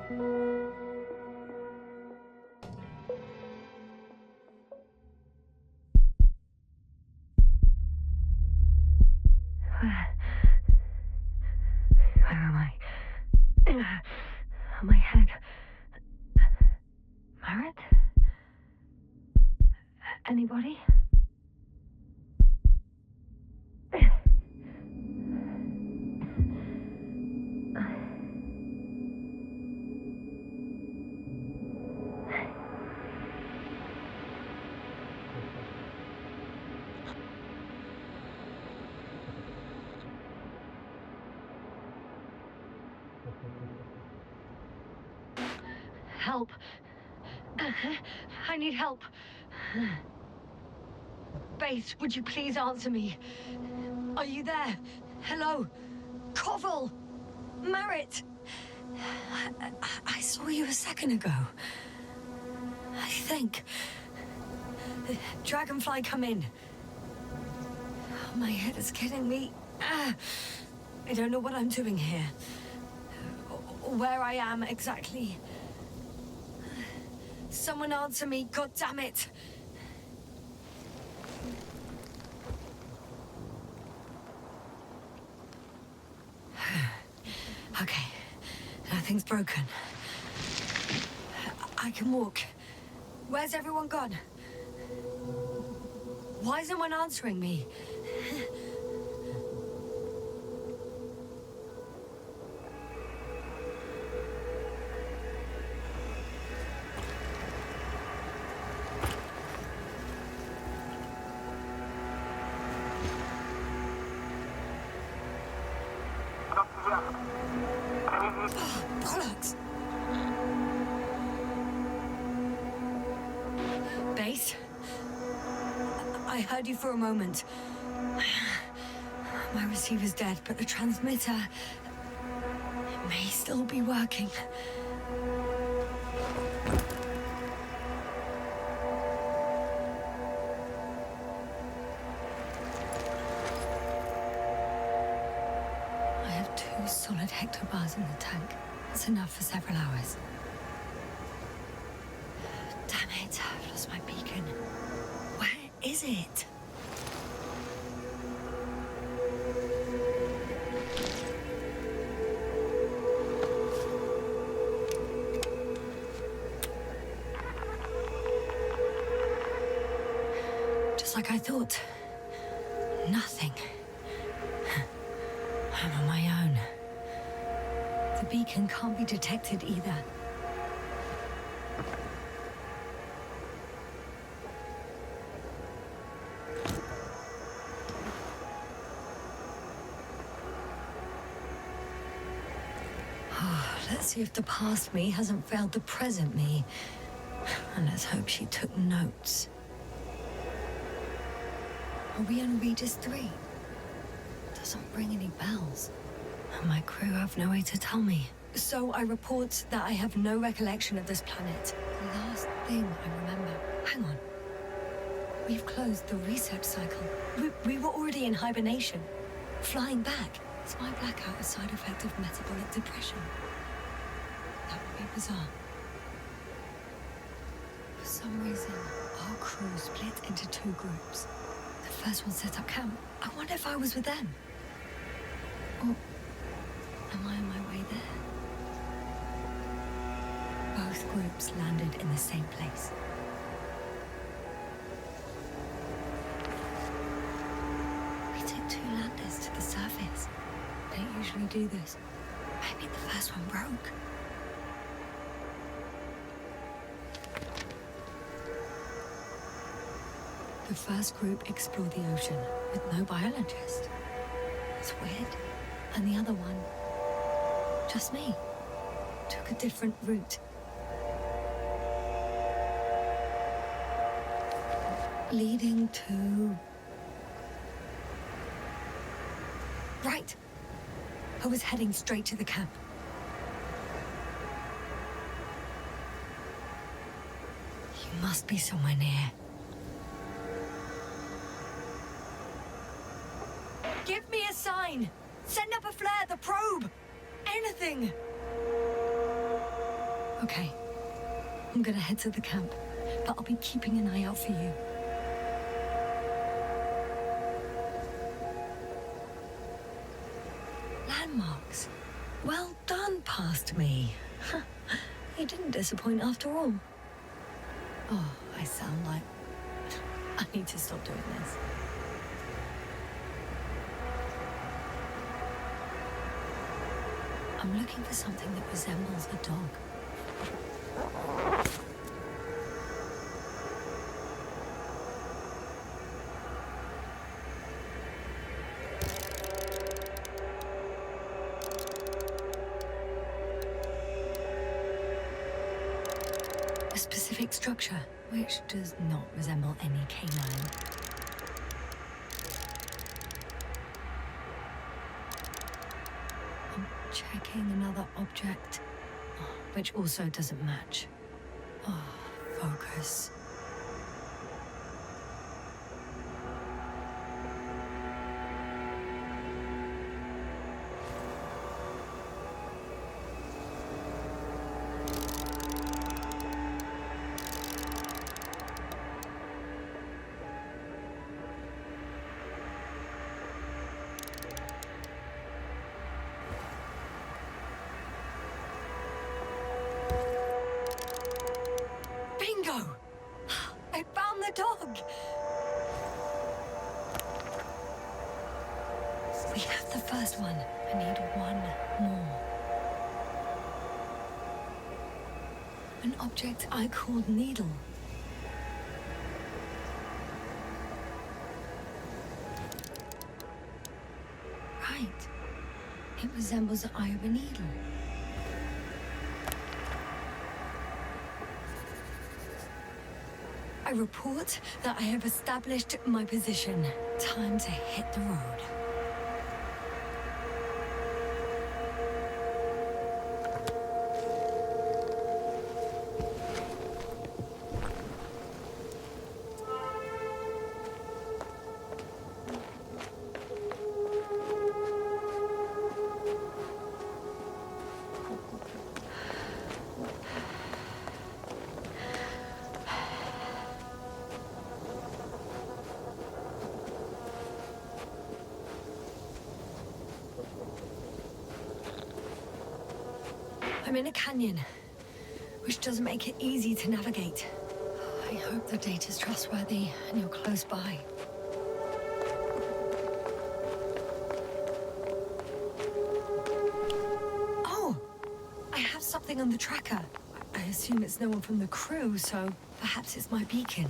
Where am I? My head. Marriott? Anybody? Help. I need help. Base, would you please answer me? Are you there? Hello? Koval? Marriott? I saw you a second ago. I think. Dragonfly, come in. My head is killing me. I don't know what I'm doing here. Or where I am exactly. Someone answer me, God damn it! Okay, nothing's broken. I can walk. Where's everyone gone? Why isn't one answering me? Bollocks! Base? I heard you for a moment. My receiver's dead, but the transmitter may still be working. Solid hectobars in the tank. That's enough for several hours. Damn it, I've lost my beacon. Where is it? Just like I thought. Nothing. I'm on my own. The beacon can't be detected either. Let's see if the past me hasn't failed the present me. And let's hope she took notes. Are we on Regis 3? Doesn't ring any bells. And my crew have no way to tell me. So I report that I have no recollection of this planet. The last thing I remember... Hang on. We've closed the research cycle. We were already in hibernation. Flying back. Is my blackout a side effect of metabolic depression? That would be bizarre. For some reason, our crew split into two groups. The first one set up camp. I wonder if I was with them. Or... am I on my way there? Both groups landed in the same place. We took two landers to the surface. Don't usually do this. Maybe the first one broke. The first group explored the ocean with no biologist. It's weird. And the other one, just me, took a different route. Leading to... Right. I was heading straight to the camp. You must be somewhere near. Give me a sign! Send up a flare, the probe! Anything! Okay. I'm gonna head to the camp, but I'll be keeping an eye out for you. Landmarks. Well done, past me. You didn't disappoint after all. Oh, I sound like... I need to stop doing this. I'm looking for something that resembles a dog. A specific structure, which does not resemble any canine. I'm checking another object, which also doesn't match. Oh, focus. I found the dog! We have the first one. I need one more. An object I called Needle. Right. It resembles the eye of a needle. I report that I have established my position. Time to hit the road. I'm in a canyon, which doesn't make it easy to navigate. I hope the data's trustworthy and you're close by. Oh! I have something on the tracker. I assume it's no one from the crew, so perhaps it's my beacon.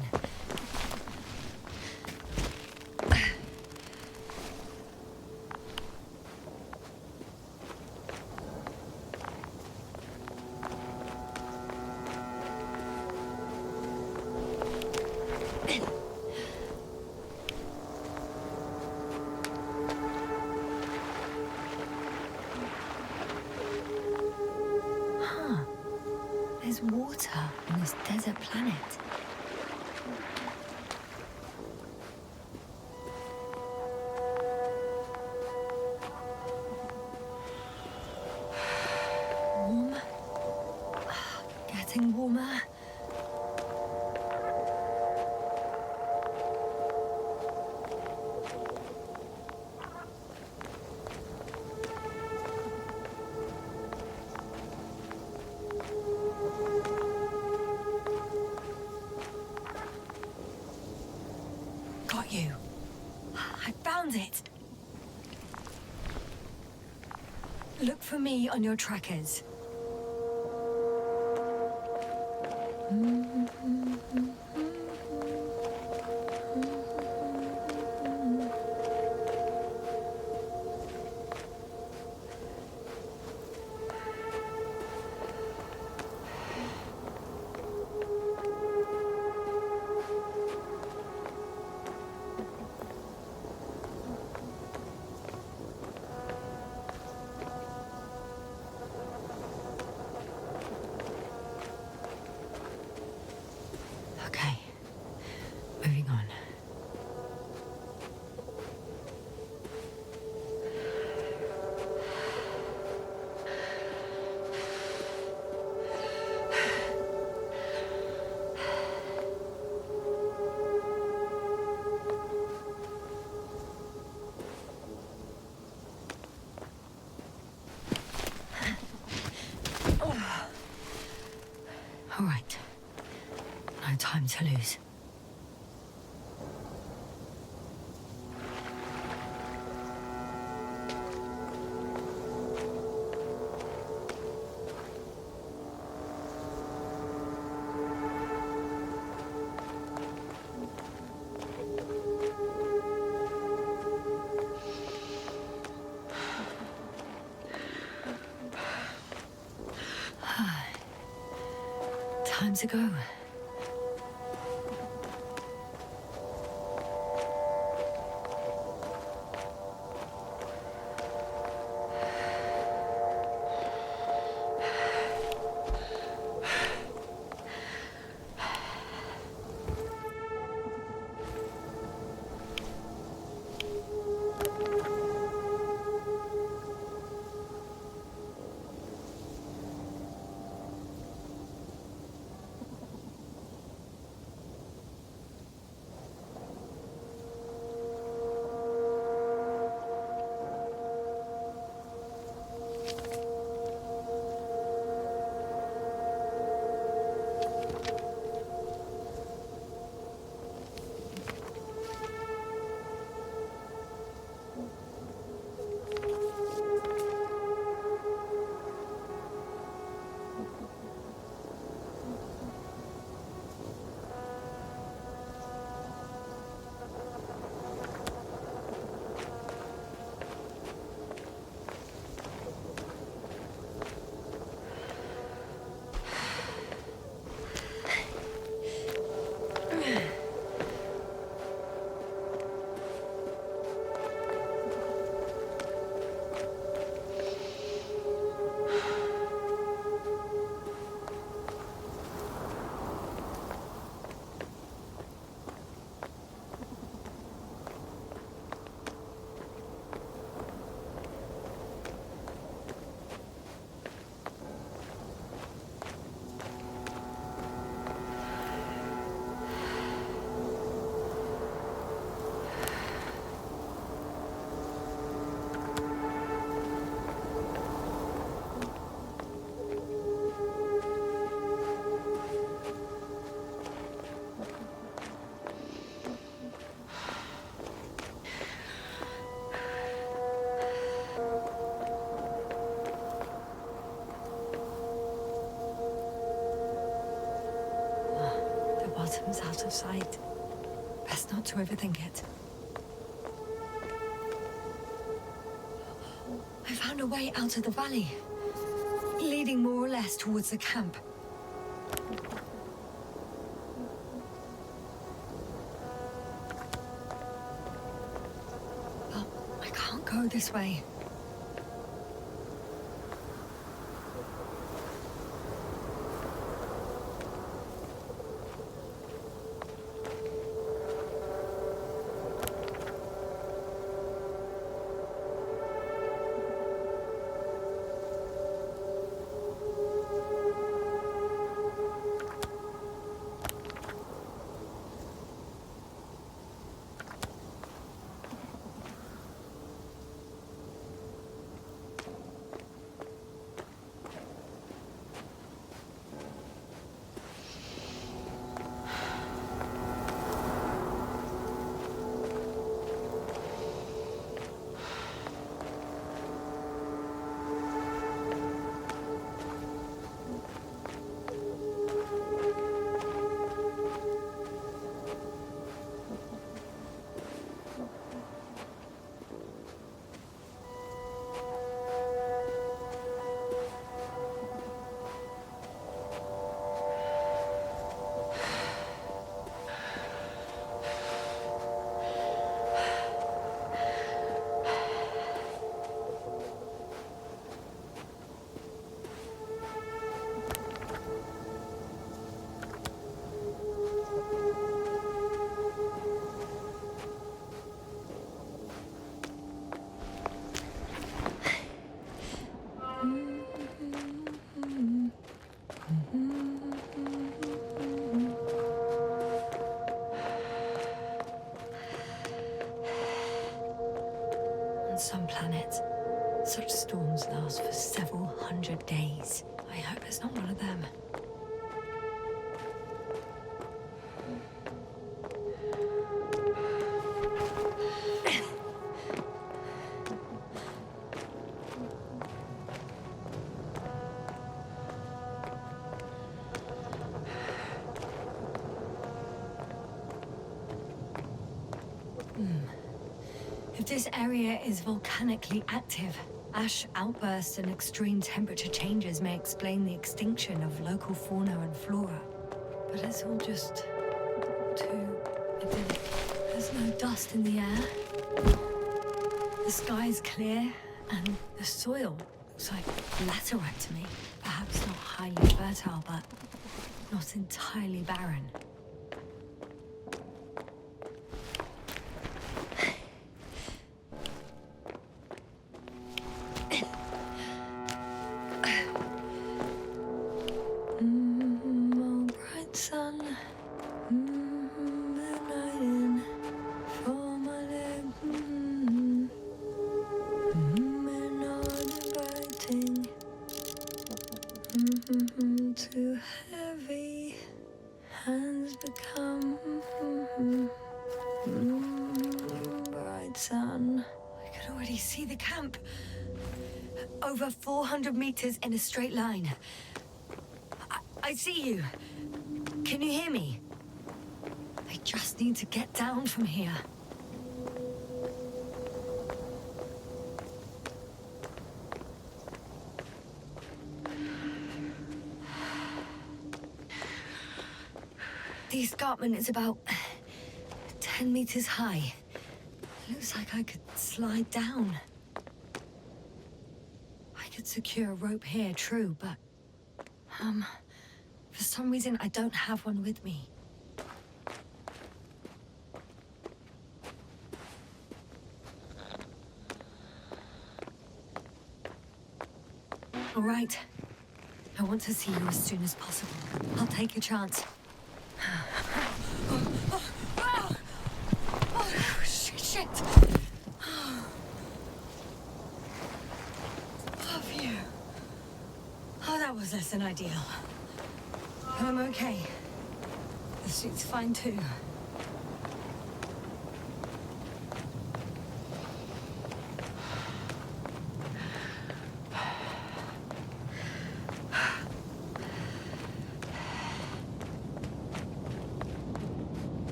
There's water on this desert planet. Warm. Getting warmer. Got you. I found it. Look for me on your trackers. All right. No time to lose. Time to go. Bottom's out of sight. Best not to overthink it. I found a way out of the valley, leading more or less towards the camp. But I can't go this way. On some planets, such storms last for several hundred days. I hope it's not one of them. This area is volcanically active. Ash outbursts and extreme temperature changes may explain the extinction of local fauna and flora. But it's all just too idyllic. There's no dust in the air. The sky is clear, and the soil looks like laterite to me. Perhaps not highly fertile, but not entirely barren. Oh, bright sun, moonlighting for my leg, and uninviting, too heavy, hands become bright sun. I can already see the camp. Over 400 meters in a straight line. I see you. Can you hear me? I just need to get down from here. The escarpment is about 10 meters high. Looks like I could slide down. I could secure a rope here, true, but... for some reason, I don't have one with me. All right. I want to see you as soon as possible. I'll take a chance. Shit! Oh, phew. Oh, that was less than ideal. I'm okay. The suit's fine too.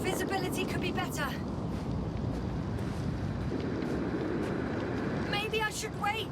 Visibility could be better. Maybe I should wait.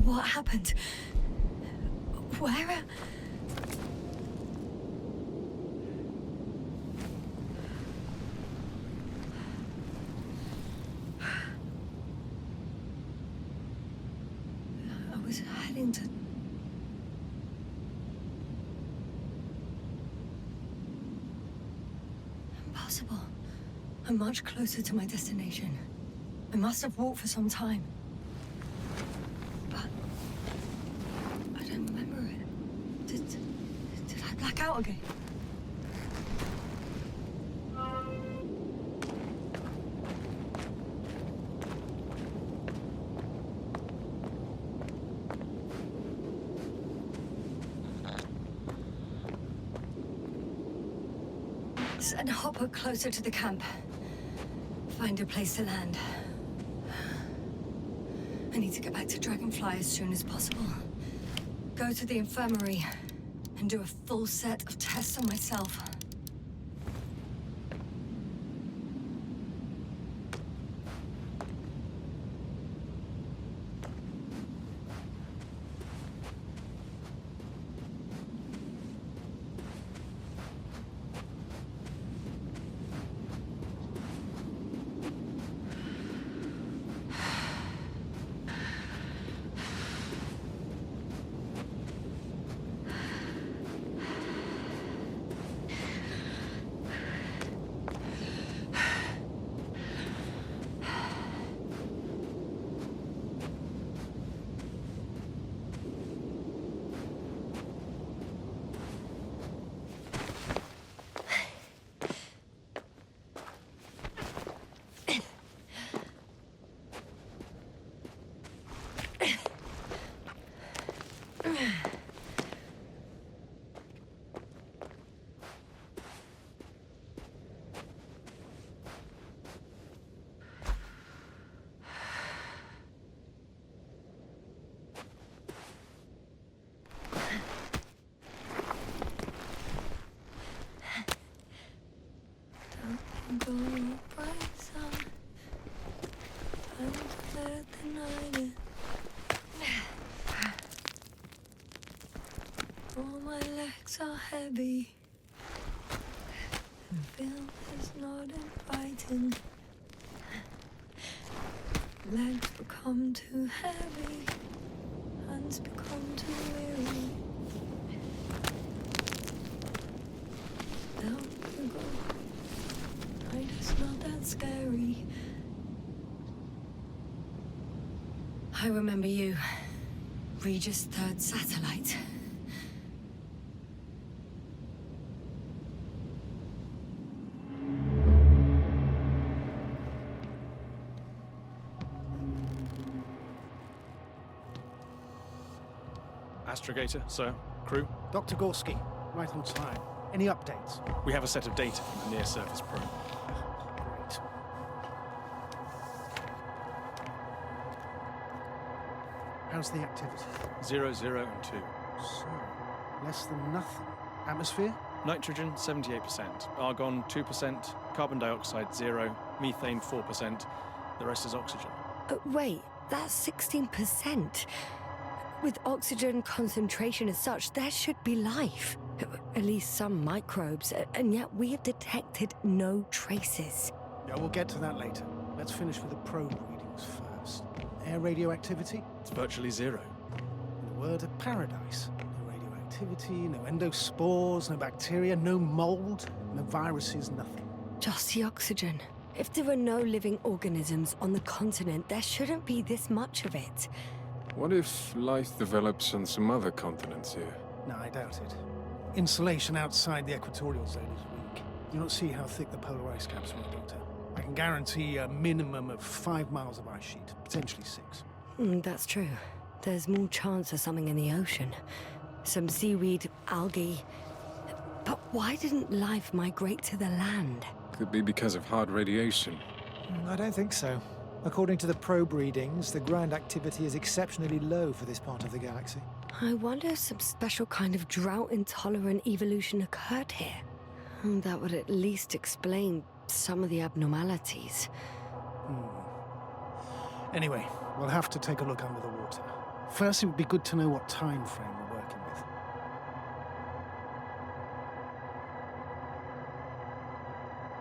What happened? Where? I was heading to... Impossible. I'm much closer to my destination. I must have walked for some time. Black out again. Send Hopper closer to the camp. Find a place to land. I need to get back to Dragonfly as soon as possible. Go to the infirmary and do a full set of tests on myself. heavy. The film is not inviting. Legs become too heavy. Hands become too weary. Down you go. Night is not that scary. I remember you. Regis' third satellite. Astrogator, sir. Crew. Dr. Gorski, right on time. Any updates? We have a set of data from the near-surface probe. Great. How's the activity? 0, 0, and 2. So, less than nothing. Atmosphere? Nitrogen, 78%. Argon, 2%. Carbon dioxide, 0. Methane, 4%. The rest is oxygen. Wait, that's 16%. With oxygen concentration as such, there should be life. At least some microbes, and yet we have detected no traces. Yeah, we'll get to that later. Let's finish with the probe readings first. Air radioactivity? It's virtually 0. In a word, a paradise. No radioactivity, no endospores, no bacteria, no mold, no viruses, nothing. Just the oxygen. If there are no living organisms on the continent, there shouldn't be this much of it. What if life develops on some other continents here? No, I doubt it. Insulation outside the equatorial zone is weak. You don't see how thick the polar ice caps were, Doctor. I can guarantee a minimum of 5 miles of ice sheet, potentially 6. That's true. There's more chance of something in the ocean. Some seaweed, algae. But why didn't life migrate to the land? Could be because of hard radiation. I don't think so. According to the probe readings, the ground activity is exceptionally low for this part of the galaxy. I wonder if some special kind of drought-intolerant evolution occurred here. That would at least explain some of the abnormalities. Anyway, we'll have to take a look under the water. First, it would be good to know what time frame we're working with.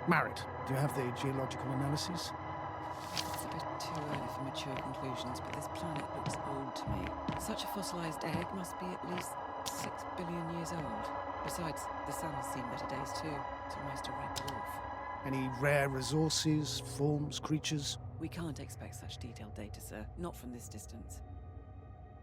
Married, do you have the geological analyses? It's a bit too early for mature conclusions, but this planet looks old to me. Such a fossilized egg must be at least 6 billion years old. Besides, the sun has seen better days too. It's almost a red dwarf. Any rare resources, forms, creatures? We can't expect such detailed data, sir. Not from this distance.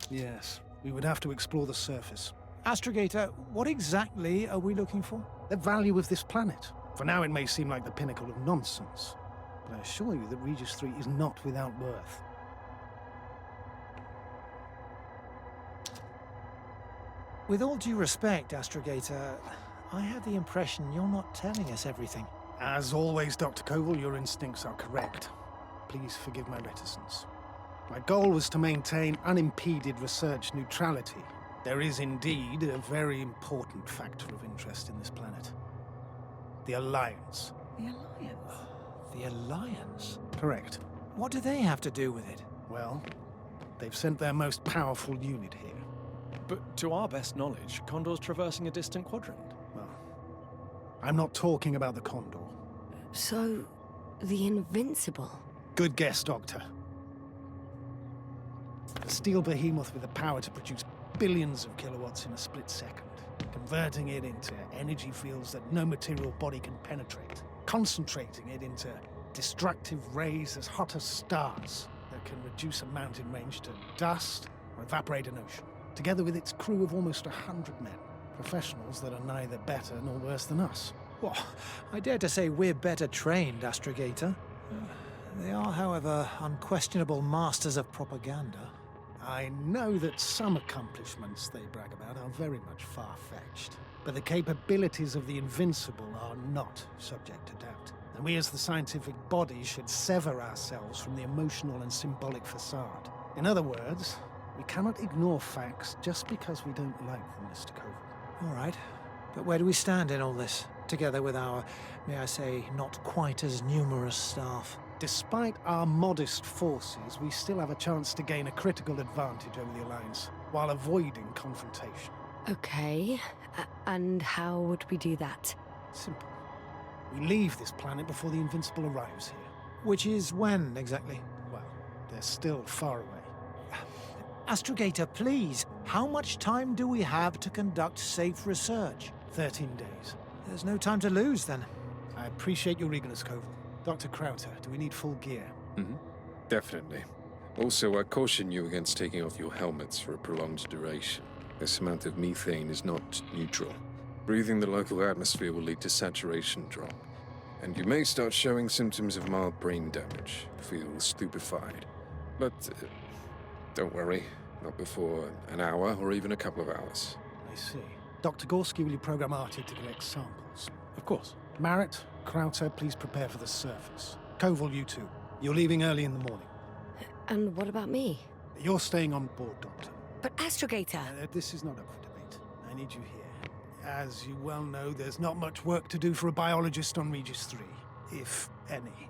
Yes, we would have to explore the surface. Astrogator, what exactly are we looking for? The value of this planet. For now, it may seem like the pinnacle of nonsense, but I assure you that Regis 3 is not without worth. With all due respect, Astrogator, I have the impression you're not telling us everything. As always, Dr. Koval, your instincts are correct. Please forgive my reticence. My goal was to maintain unimpeded research neutrality. There is indeed a very important factor of interest in this planet. The Alliance. The Alliance? The Alliance? Correct. What do they have to do with it? Well, they've sent their most powerful unit here. But to our best knowledge, Condor's traversing a distant quadrant. Well, I'm not talking about the Condor. So, the Invincible. Good guess, Doctor. A steel behemoth with the power to produce billions of kilowatts in a split second, converting it into energy fields that no material body can penetrate, concentrating it into destructive rays as hot as stars that can reduce a mountain range to dust or evaporate an ocean, together with its crew of almost 100 men, professionals that are neither better nor worse than us. Well, I dare to say we're better trained, Astrogator. They are, however, unquestionable masters of propaganda. I know that some accomplishments they brag about are very much far-fetched, but the capabilities of the Invincible are not subject to doubt. And we as the scientific body should sever ourselves from the emotional and symbolic facade. In other words, we cannot ignore facts just because we don't like them, Mr. Koval. All right. But where do we stand in all this, together with our, may I say, not quite as numerous staff? Despite our modest forces, we still have a chance to gain a critical advantage over the Alliance, while avoiding confrontation. Okay. And how would we do that? Simple. We leave this planet before the Invincible arrives here. Which is when, exactly? Well, they're still far away. Astrogator, please, how much time do we have to conduct safe research? 13 days. There's no time to lose, then. I appreciate your eagerness, Koval. Dr. Crouter, do we need full gear? Definitely. Also, I caution you against taking off your helmets for a prolonged duration. This amount of methane is not neutral. Breathing the local atmosphere will lead to saturation drop, and you may start showing symptoms of mild brain damage, feel stupefied. But don't worry, not before an hour or even a couple of hours. I see. Dr. Gorski, will you program Artie to collect samples? Of course. Marrett, Crouter, please prepare for the surface. Koval, you too. You're leaving early in the morning. And what about me? You're staying on board, Doctor. But Astrogator... This is not up for debate. I need you here. As you well know, there's not much work to do for a biologist on Regis 3, if any.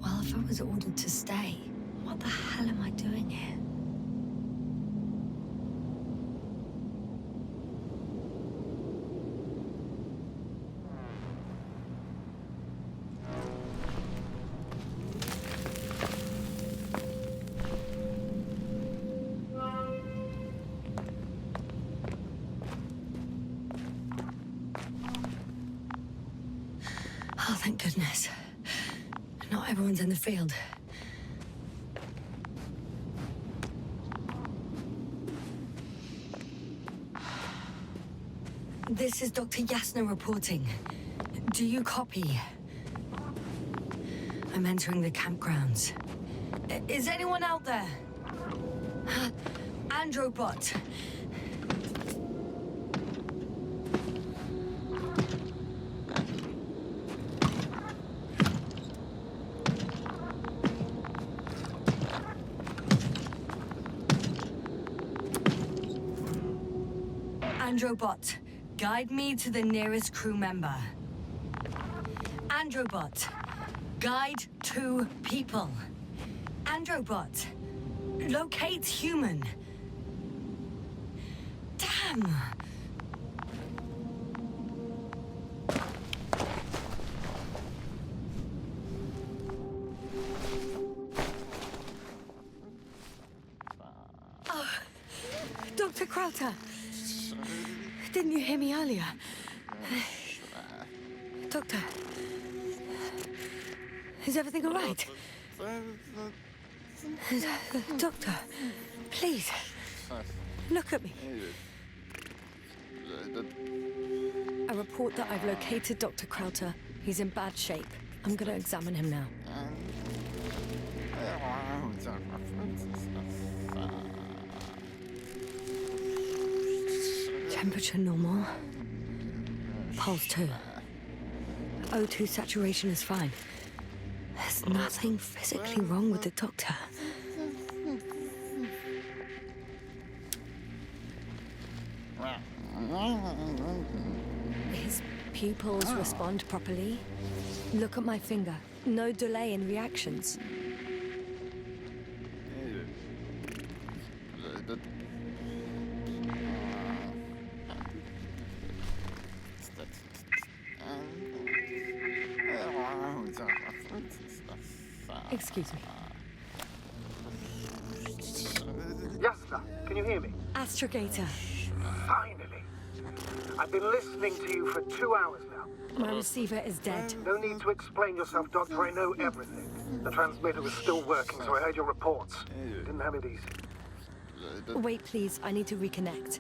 Well, if I was ordered to stay, what the hell am I doing here? Oh, thank goodness. Not everyone's in the field. This is Dr. Yasna reporting. Do you copy? I'm entering the campgrounds. Is anyone out there? Androbot. Androbot, guide me to the nearest crew member. Androbot, guide 2 people. Androbot, locate human. Damn! Oh, Dr. Crouter. Didn't you hear me earlier? Doctor, is everything all right? Doctor, please, look at me. I report that I've located Dr. Crouter. He's in bad shape. I'm going to examine him now. Temperature normal. Pulse 2. O2 saturation is fine. There's nothing physically wrong with the doctor. His pupils respond properly. Look at my finger. No delay in reactions. Excuse me. Yasna, can you hear me? Astrogator. Finally. I've been listening to you for 2 hours now. My receiver is dead. No need to explain yourself, Doctor. I know everything. The transmitter was still working, so I heard your reports. Didn't have it easy. Wait, please. I need to reconnect.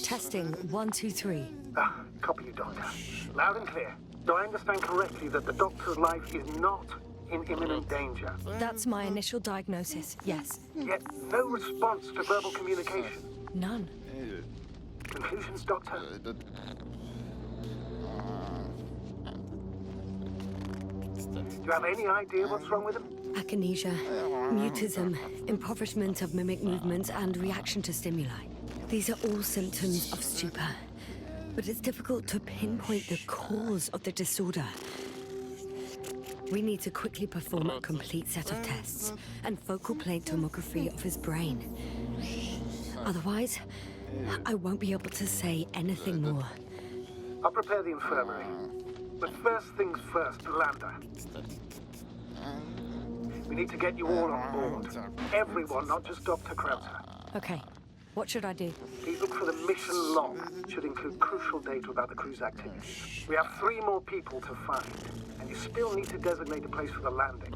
Testing 1, 2, 3. Copy you, Doctor. Loud and clear. Do I understand correctly that the Doctor's life is not in imminent danger? That's my initial diagnosis, yes. Yet no response to verbal communication. None. Conclusions, Doctor? Do you have any idea what's wrong with him? Akinesia, mutism, impoverishment of mimic movements, and reaction to stimuli. These are all symptoms of stupor, but it's difficult to pinpoint the cause of the disorder. We need to quickly perform a complete set of tests and focal plane tomography of his brain. Otherwise, I won't be able to say anything more. I'll prepare the infirmary. But first things first, the lander. We need to get you all on board. Everyone, not just Dr. Crouter. Okay, what should I do? Please look for the mission log. It should include crucial data about the crew's activities. We have 3 more people to find, and you still need to designate a place for the landing.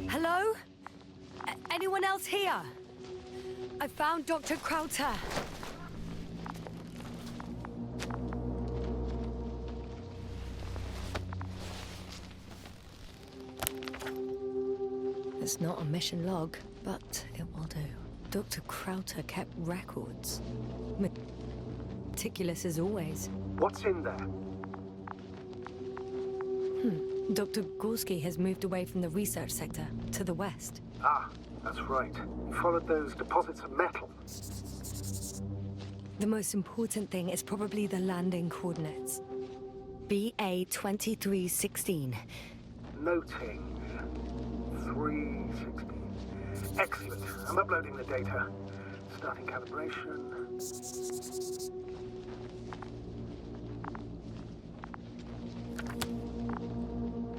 Hello? Anyone else here? I found Dr. Crouter. It's not a mission log, but it will do. Dr. Crouter kept records. Meticulous as always. What's in there? Dr. Gorski has moved away from the research sector to the west. Ah, that's right. You followed those deposits of metal. The most important thing is probably the landing coordinates. BA 2316. Noting. 316. Excellent. I'm uploading the data. Starting calibration.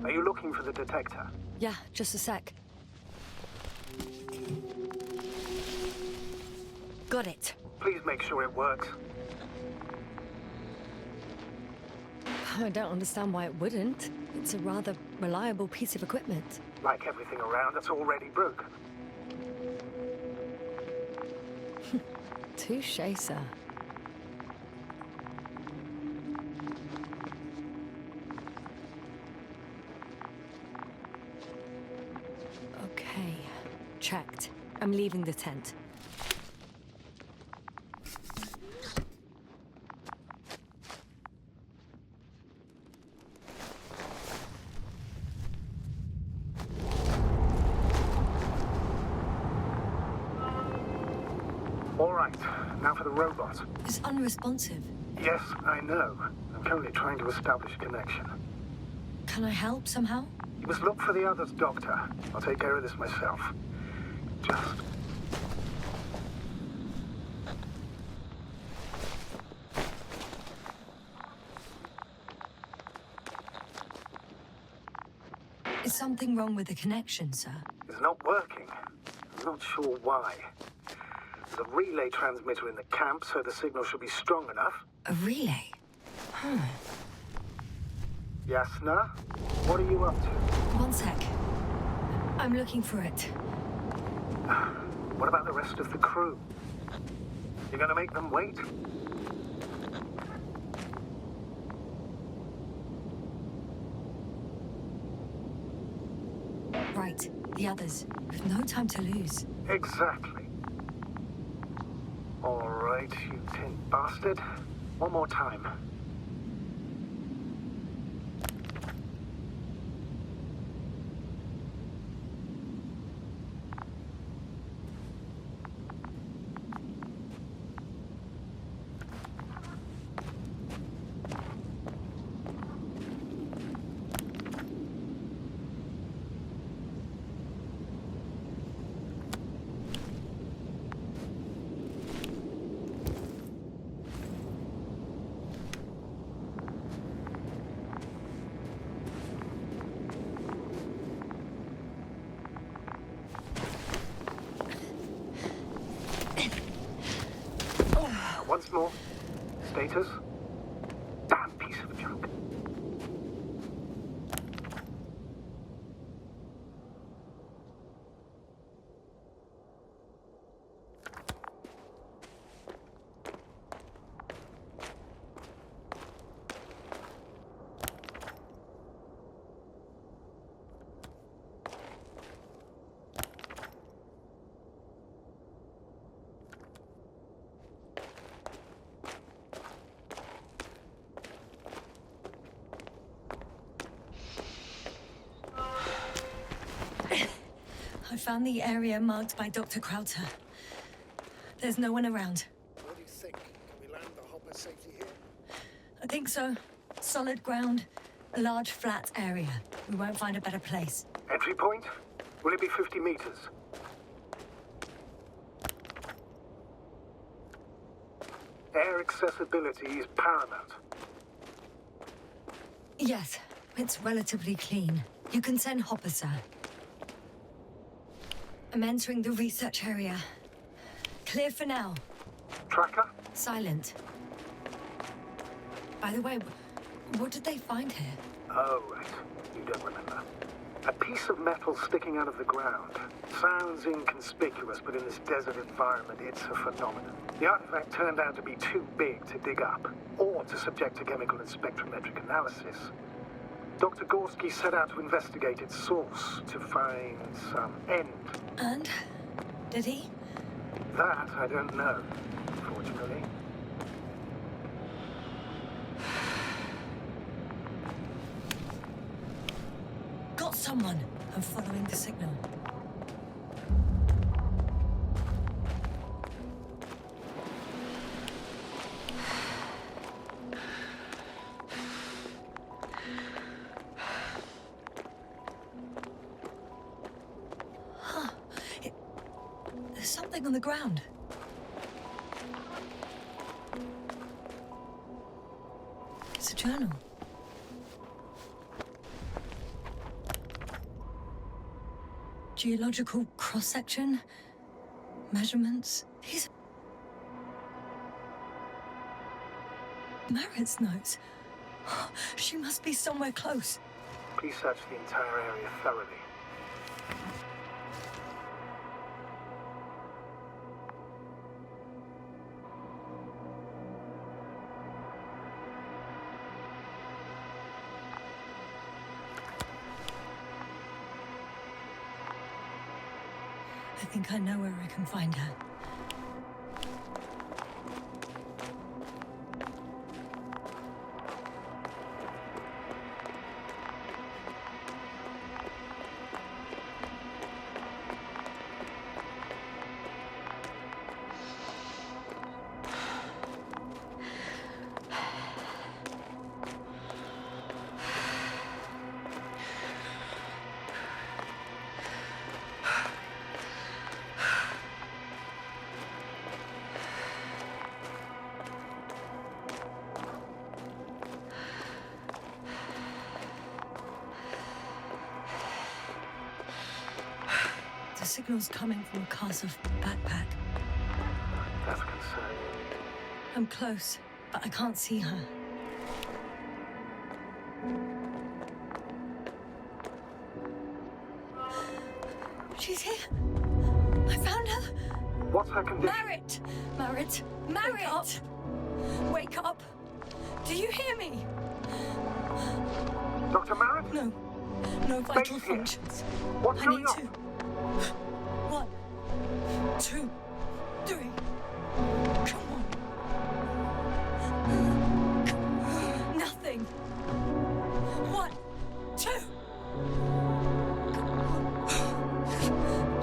Are you looking for the detector? Yeah, just a sec. Got it. Please make sure it works. I don't understand why it wouldn't. It's a rather reliable piece of equipment. Like everything around that's already broken. Touché, sir. Okay, checked. I'm leaving the tent. All right, now for the robot. It's unresponsive. Yes, I know. I'm currently trying to establish a connection. Can I help somehow? You must look for the others, Doctor. I'll take care of this myself. Just... Is something wrong with the connection, sir? It's not working. I'm not sure why. There's a relay transmitter in the camp, so the signal should be strong enough. A relay? Yasna, what are you up to? One sec. I'm looking for it. What about the rest of the crew? You're gonna make them wait? Right, the others. We've no time to lose. Exactly. All right, you tin bastard. One more time. Once more. Status? Damn piece of junk. I found the area marked by Dr. Crouter. There's no one around. What do you think? Can we land the hopper safely here? I think so. Solid ground, a large flat area. We won't find a better place. Entry point? Will it be 50 meters? Air accessibility is paramount. Yes, it's relatively clean. You can send Hopper, sir. I'm entering the research area. Clear for now. Tracker? Silent. By the way, what did they find here? Oh, right. You don't remember. A piece of metal sticking out of the ground. Sounds inconspicuous, but in this desert environment, it's a phenomenon. The artifact turned out to be too big to dig up, or to subject to chemical and spectrometric analysis. Dr. Gorski set out to investigate its source, to find some end. And? Did he? That I don't know, fortunately. Got someone. I'm following the signal. Huh. There's something on the ground. It's a journal. Geological cross-section, measurements. These Merritt's notes. She must be somewhere close. Please search the entire area thoroughly. I think I know where I can find her. The signal's coming from a castle backpack. That's concerning. I'm close, but I can't see her. She's here. I found her. What's her condition? Merritt! Merritt! Merritt! Wake up! Do you hear me? Dr. Merritt? No. No vital Stay here. functions. What's I going need on? to. 1, 2, 3. Come on. Nothing. 1, 2.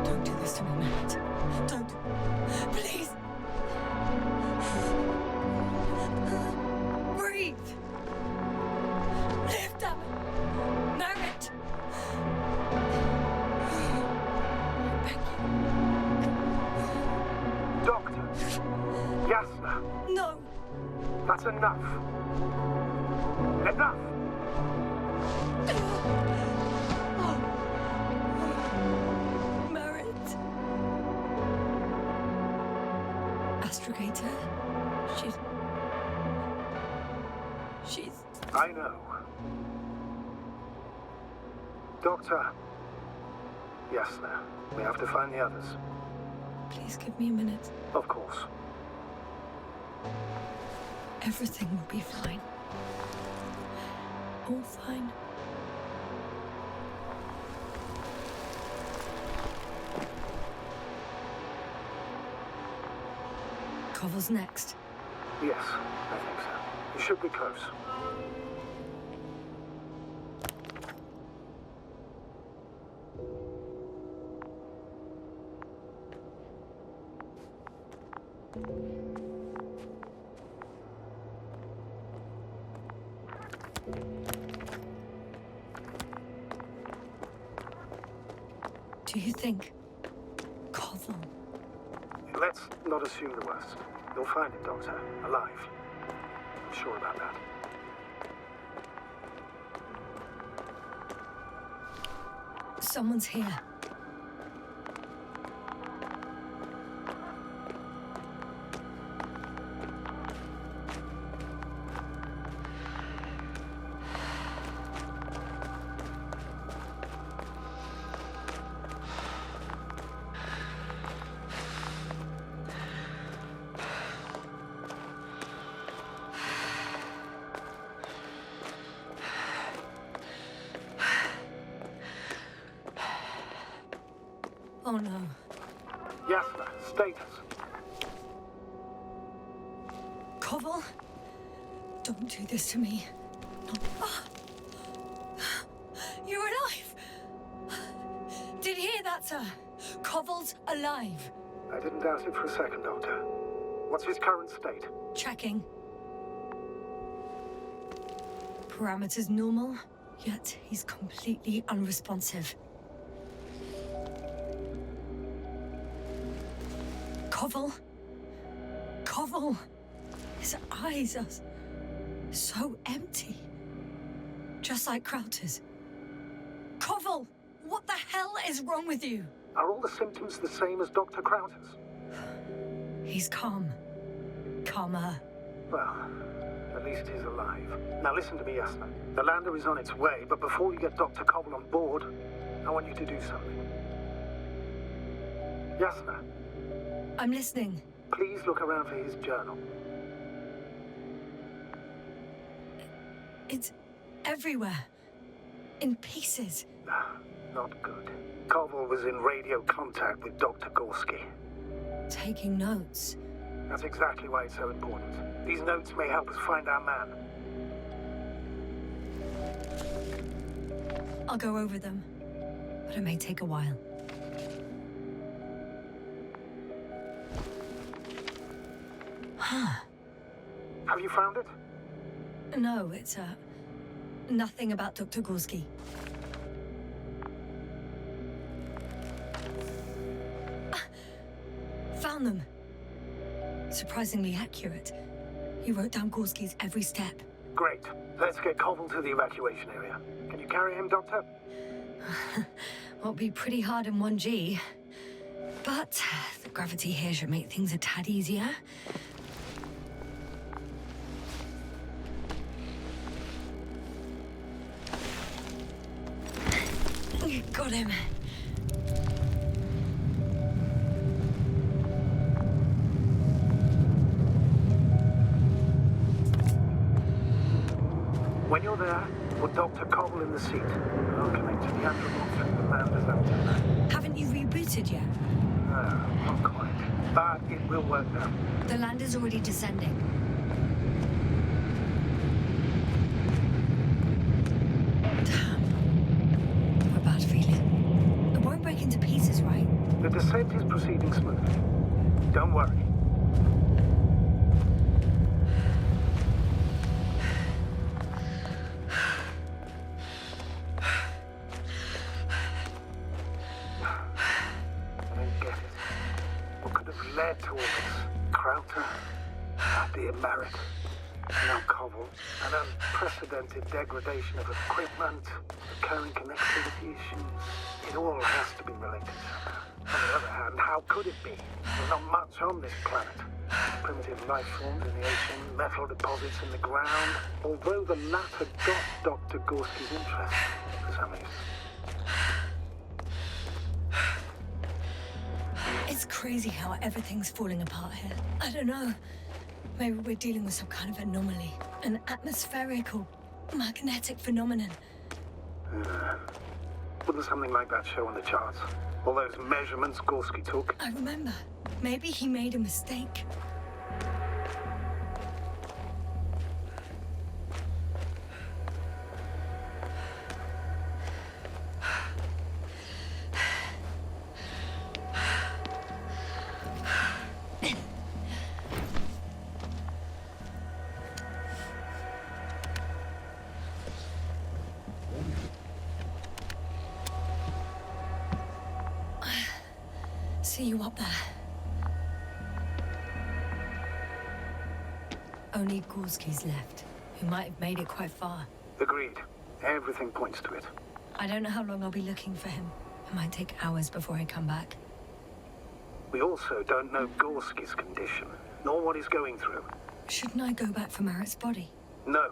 Don't do this to me, Merritt. Don't. Please. Breathe. Live, damn it. Merritt. Thank you. Doctor. Yasna. No. That's enough. Enough! Merritt. Astrogator. She's... I know. Doctor. Yasna, we have to find the others. Please give me a minute. Of course. Everything will be fine. All fine. Cover's next. Yes, I think so. You should be close. Do you think... Koval? Let's not assume the worst. You'll find it, Doctor. Alive. I'm sure about that. Someone's here. Oh no. Yes, sir. Status. Koval? Don't do this to me. Ah. You're alive! Did you hear that, sir? Koval's alive. I didn't doubt it for a second, Doctor. What's his current state? Checking. Parameters normal, yet he's completely unresponsive. Koval? Koval? His eyes are so empty. Just like Crouter's. Koval! What the hell is wrong with you? Are all the symptoms the same as Dr. Crouter's? He's calm. Calmer. Well, at least he's alive. Now listen to me, Yasna. The lander is on its way, but before you get Dr. Koval on board, I want you to do something. Yasna, I'm listening. please look around for his journal. It's everywhere. In pieces. Not good. Koval was in radio contact with Dr. Gorski. Taking notes. That's exactly why it's so important. These notes may help us find our man. I'll go over them. But it may take a while. Huh. Have you found it? No, it's, nothing about Dr. Gorski. Found them. Surprisingly accurate. He wrote down Gorski's every step. Great. Let's get Koval to the evacuation area. Can you carry him, Doctor? Won't be pretty hard in 1G. But the gravity here should make things a tad easier. Got him. When you're there, put Dr. Koval in the seat. I'll connect to the Andromorph through the lander's antenna. Haven't you rebooted yet? No, not quite. But it will work now. The lander's already descending. Damn. I've a bad feeling. It won't break into pieces, right? The descent is proceeding smoothly. Don't worry. I don't get it. What could have led to all this? Crouter, dear Merritt, now Koval, an unprecedented degradation of equipment, recurring connectivity issues. It all has to be related somehow. On the other hand, how could it be? There's not much on this planet. Primitive life forms in the ocean, metal deposits in the ground. Although the latter got Dr. Gorski's interest for some reason. It's crazy how everything's falling apart here. I don't know. Maybe we're dealing with some kind of anomaly. An atmospheric or magnetic phenomenon. Wouldn't something like that show on the charts? All those measurements Gorski took? I remember. Maybe he made a mistake. See you up there. Only Gorski's left, who might have made it quite far. Agreed. Everything points to it. I don't know how long I'll be looking for him. It might take hours before I come back. We also don't know Gorski's condition, nor what he's going through. Shouldn't I go back for Merritt's body? No.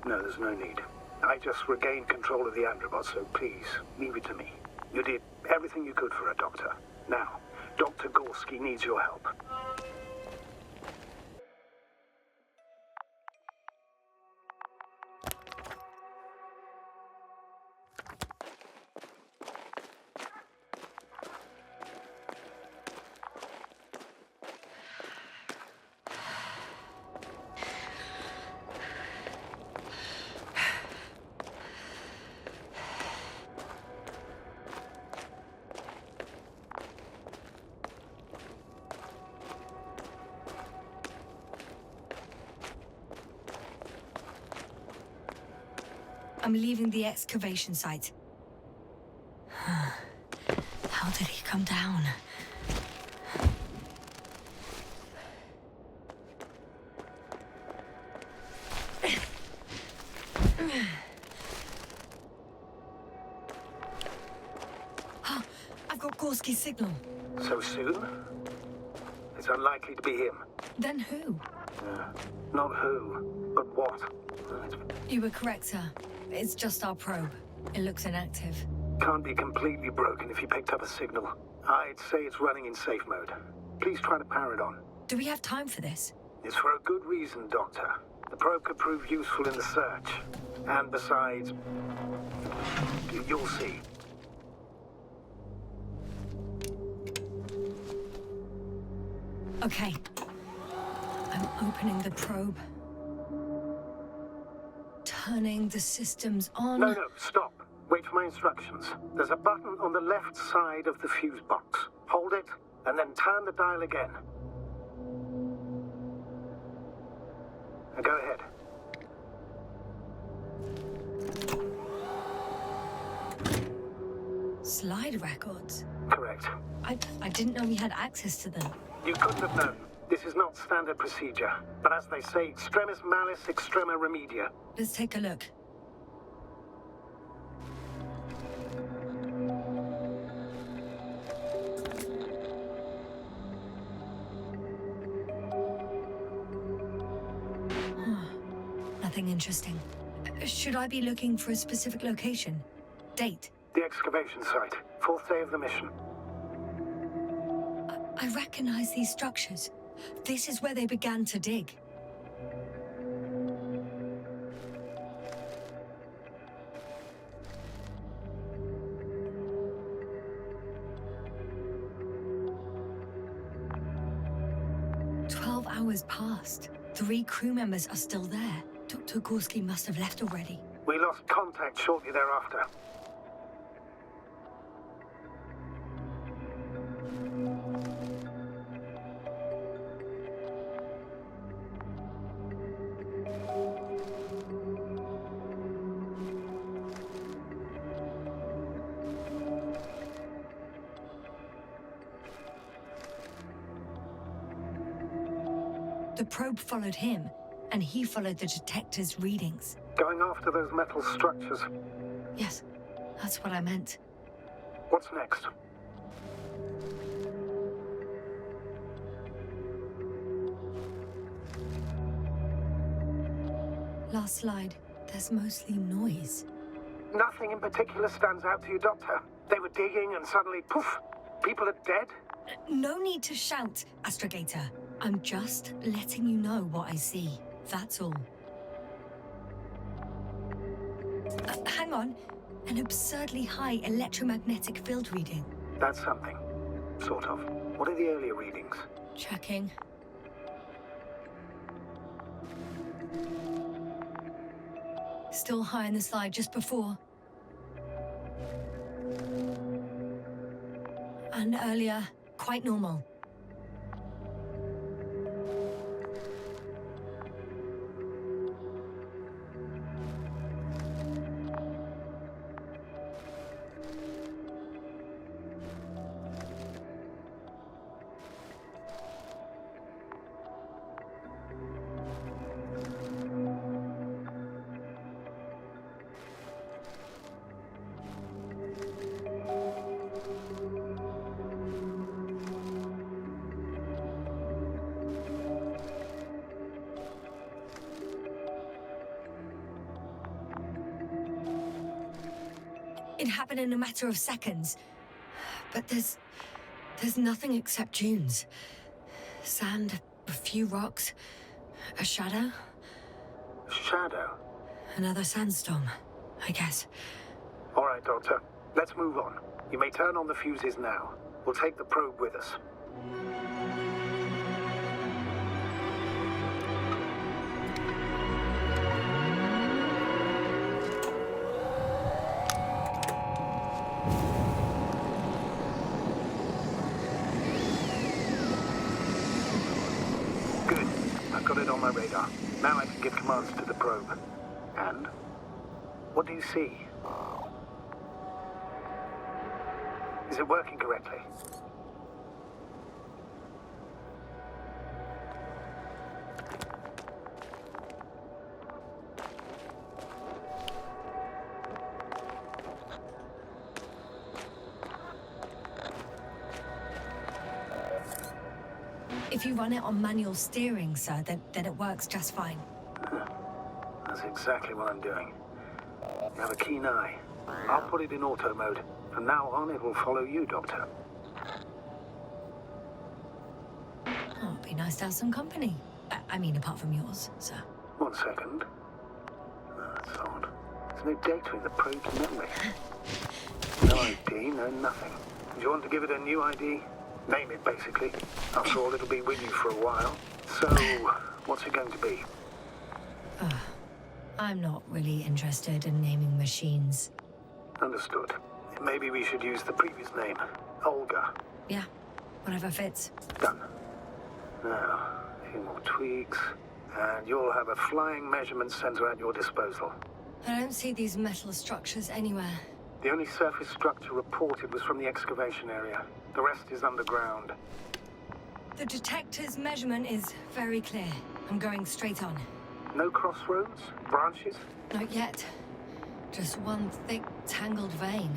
No, there's no need. I just regained control of the Androbot, so please, leave it to me. You did everything you could for her, Doctor. Now, Dr. Gorski needs your help. I'm leaving the excavation site. How did he come down? I've got Gorski's signal. So soon? It's unlikely to be him. Then who? Not who, but what. You were correct, sir. It's just our probe. It looks inactive. Can't be completely broken if you picked up a signal. I'd say it's running in safe mode. Please try to power it on. Do we have time for this? It's for a good reason, Doctor. The probe could prove useful in the search. And besides, you'll see. Okay. I'm opening the probe. Turning the systems on. No, stop. Wait for my instructions. There's a button on the left side of the fuse box. Hold it, and then turn the dial again. Now go ahead. Slide records? Correct. I didn't know we had access to them. You couldn't have known. This is not standard procedure. But as they say, extremis malis, extrema remedia. Let's take a look. Nothing interesting. Should I be looking for a specific location? Date? The excavation site. 4th day of the mission. I recognize these structures. This is where they began to dig. Hours passed. 3 crew members are still there. Dr. Gorski must have left already. We lost contact shortly thereafter. The probe followed him, and he followed the detector's readings. Going after those metal structures. Yes, that's what I meant. What's next? Last slide. There's mostly noise. Nothing in particular stands out to you, Doctor. They were digging and suddenly, poof, people are dead? No need to shout, Astrogator. I'm just letting you know what I see. That's all. Hang on. An absurdly high electromagnetic field reading. That's something. Sort of. What are the earlier readings? Checking. Still high in the slide just before. And earlier, quite normal. It happened in a matter of seconds. But there's nothing except dunes. Sand, a few rocks, a shadow. Shadow? Another sandstorm, I guess. All right, Doctor. Let's move on. You may turn on the fuses now. We'll take the probe with us. Good. I've got it on my radar. Now I can give commands to the probe. And? What do you see? Is it working correctly? If you run it on manual steering, sir, then it works just fine. That's exactly what I'm doing. You have a keen eye. I'll put it in auto mode. From now on, it will follow you, Doctor. Oh, it'd be nice to have some company. I mean, apart from yours, sir. 1 second. That's odd. There's no data in the probe's memory. No ID, no nothing. Do you want to give it a new ID? Name it, basically. After all, it'll be with you for a while. So, what's it going to be? I'm not really interested in naming machines. Understood. Maybe we should use the previous name. Olga. Yeah, whatever fits. Done. Now, a few more tweaks. And you'll have a flying measurement center at your disposal. I don't see these metal structures anywhere. The only surface structure reported was from the excavation area. The rest is underground. The detector's measurement is very clear. I'm going straight on. No crossroads? Branches? Not yet. Just one thick, tangled vein.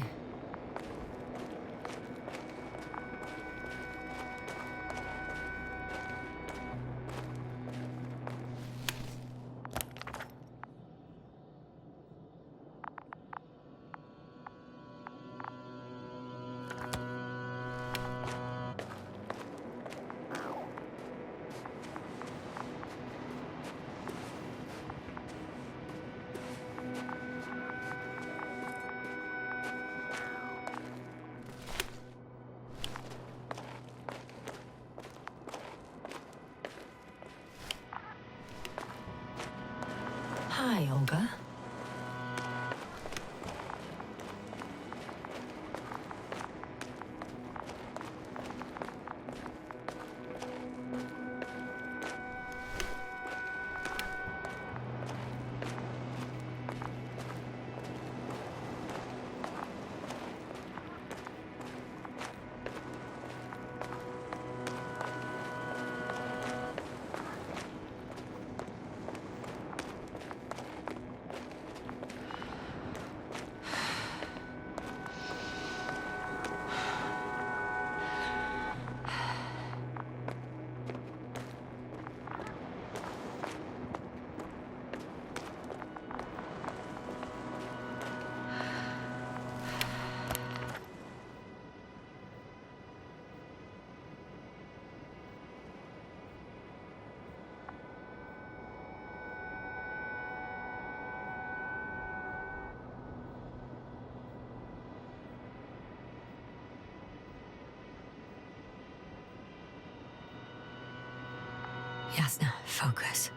Hi, Olga. Yasna, focus.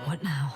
What now?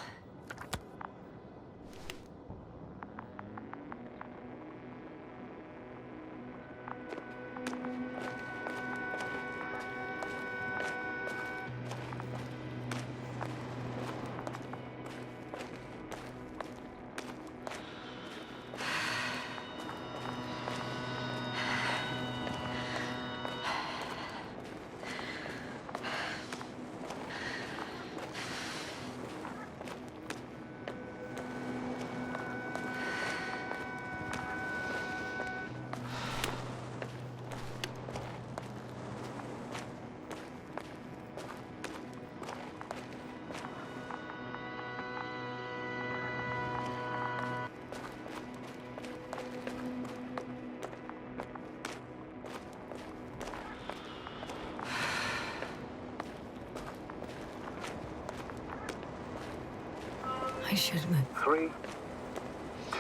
I should move. 3,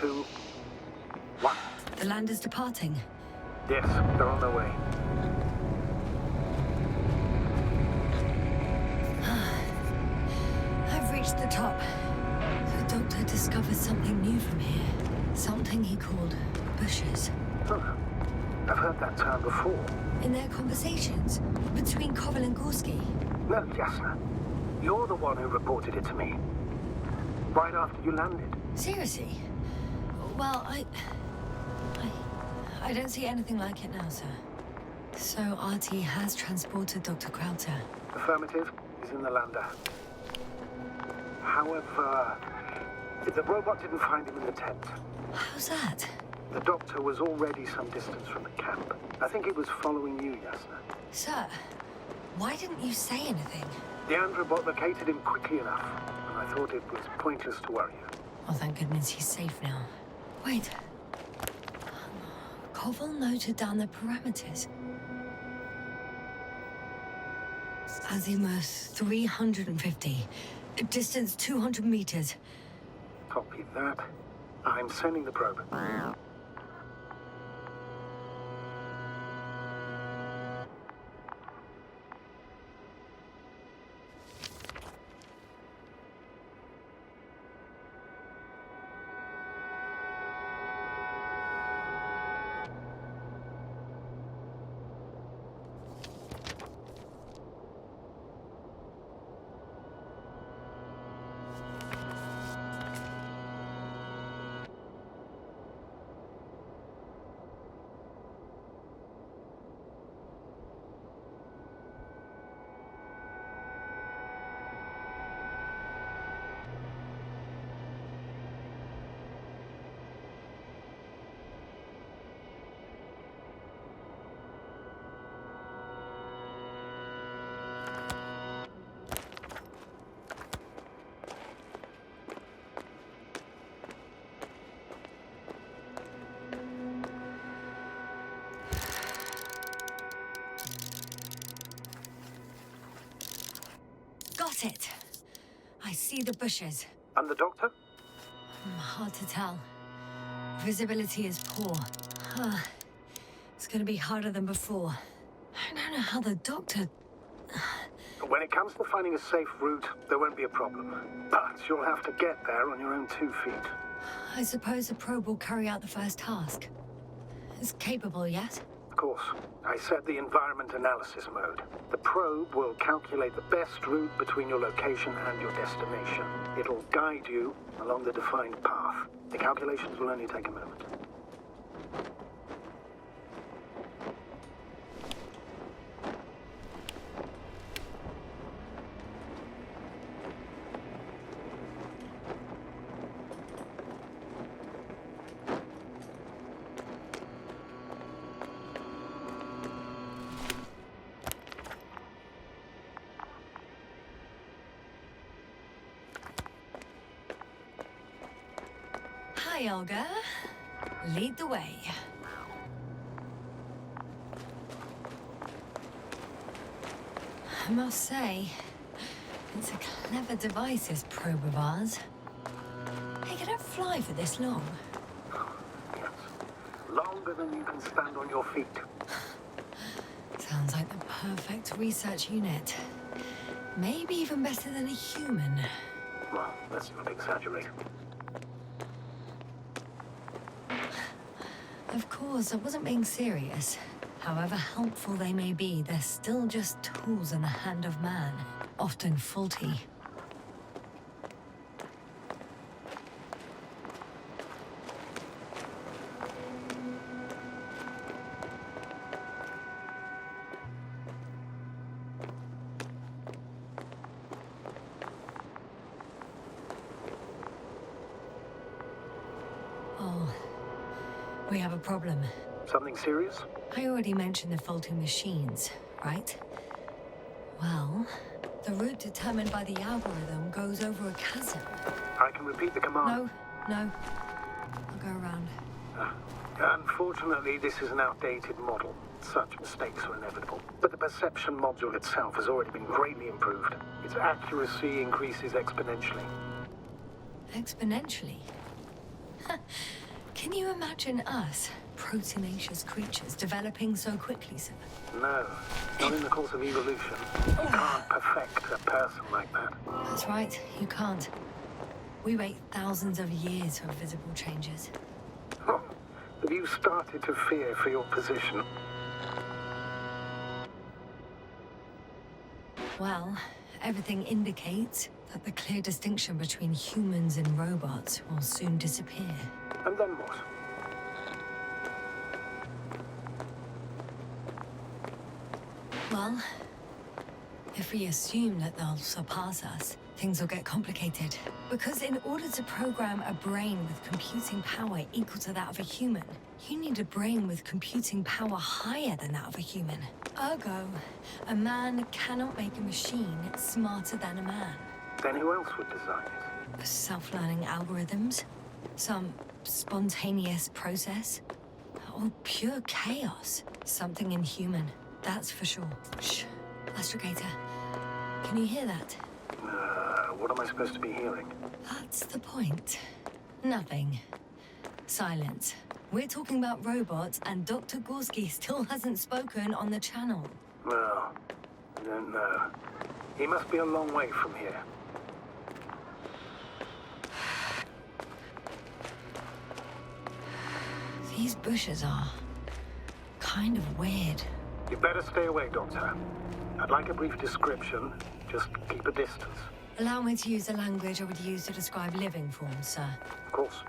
2, 1. The land is departing. Yes, they're on their way. I've reached the top. The doctor discovered something new from here. Something he called bushes. Huh. I've heard that term before. In their conversations between Koval and Gorski. No, Jasna. You're the one who reported it to me. Right after you landed. Seriously? Well, I don't see anything like it now, sir. So RT has transported Dr. Crouter. Affirmative. He's in the lander. However, the robot didn't find him in the tent. How's that? The doctor was already some distance from the camp. I think he was following you, Jasna. Sir, why didn't you say anything? The androbot located him quickly enough, and I thought it was pointless to worry you. Oh, thank goodness he's safe now. Wait. Koval noted down the parameters. Azimuth 350. Distance 200 meters. Copy that. I'm sending the probe. Got it. I see the bushes. And the doctor? Hard to tell. Visibility is poor. It's gonna be harder than before. I don't know how the doctor... When it comes to finding a safe route, there won't be a problem. But you'll have to get there on your own 2 feet. I suppose the probe will carry out the first task. It's capable yet? Of course. I set the environment analysis mode. The probe will calculate the best route between your location and your destination. It'll guide you along the defined path. The calculations will only take a moment. Hi, Olga. Lead the way. I must say, it's a clever device, this probe of ours. Hey, can it fly for this long? Yes. Longer than you can stand on your feet. Sounds like the perfect research unit. Maybe even better than a human. Well, let's not exaggerate. Of course, I wasn't being serious. However helpful they may be, they're still just tools in the hand of man, often faulty. Oh, we have a problem. Something serious? I already mentioned the faulty machines, right? Well, the route determined by the algorithm goes over a chasm. I can repeat the command. No. I'll go around. Unfortunately, this is an outdated model. Such mistakes are inevitable. But the perception module itself has already been greatly improved. Its accuracy increases exponentially. Exponentially. Can you imagine us, proteinaceous creatures, developing so quickly, sir? No, not in the course of evolution. You can't perfect a person like that. That's right, you can't. We wait thousands of years for visible changes. Oh, have you started to fear for your position? Well, everything indicates that the clear distinction between humans and robots will soon disappear. And then what? Well, if we assume that they'll surpass us, things will get complicated. Because in order to program a brain with computing power equal to that of a human, you need a brain with computing power higher than that of a human. Ergo, a man cannot make a machine smarter than a man. Then who else would design it? Self-learning algorithms? Some spontaneous process? Or pure chaos? Something inhuman, that's for sure. Shh, Astrogator. Can you hear that? What am I supposed to be hearing? That's the point. Nothing. Silence. We're talking about robots, and Dr. Gorski still hasn't spoken on the channel. Well, I don't know. He must be a long way from here. These bushes are kind of weird. You better stay away, Doctor. I'd like a brief description. Just keep a distance. Allow me to use the language I would use to describe living forms, sir. Of course.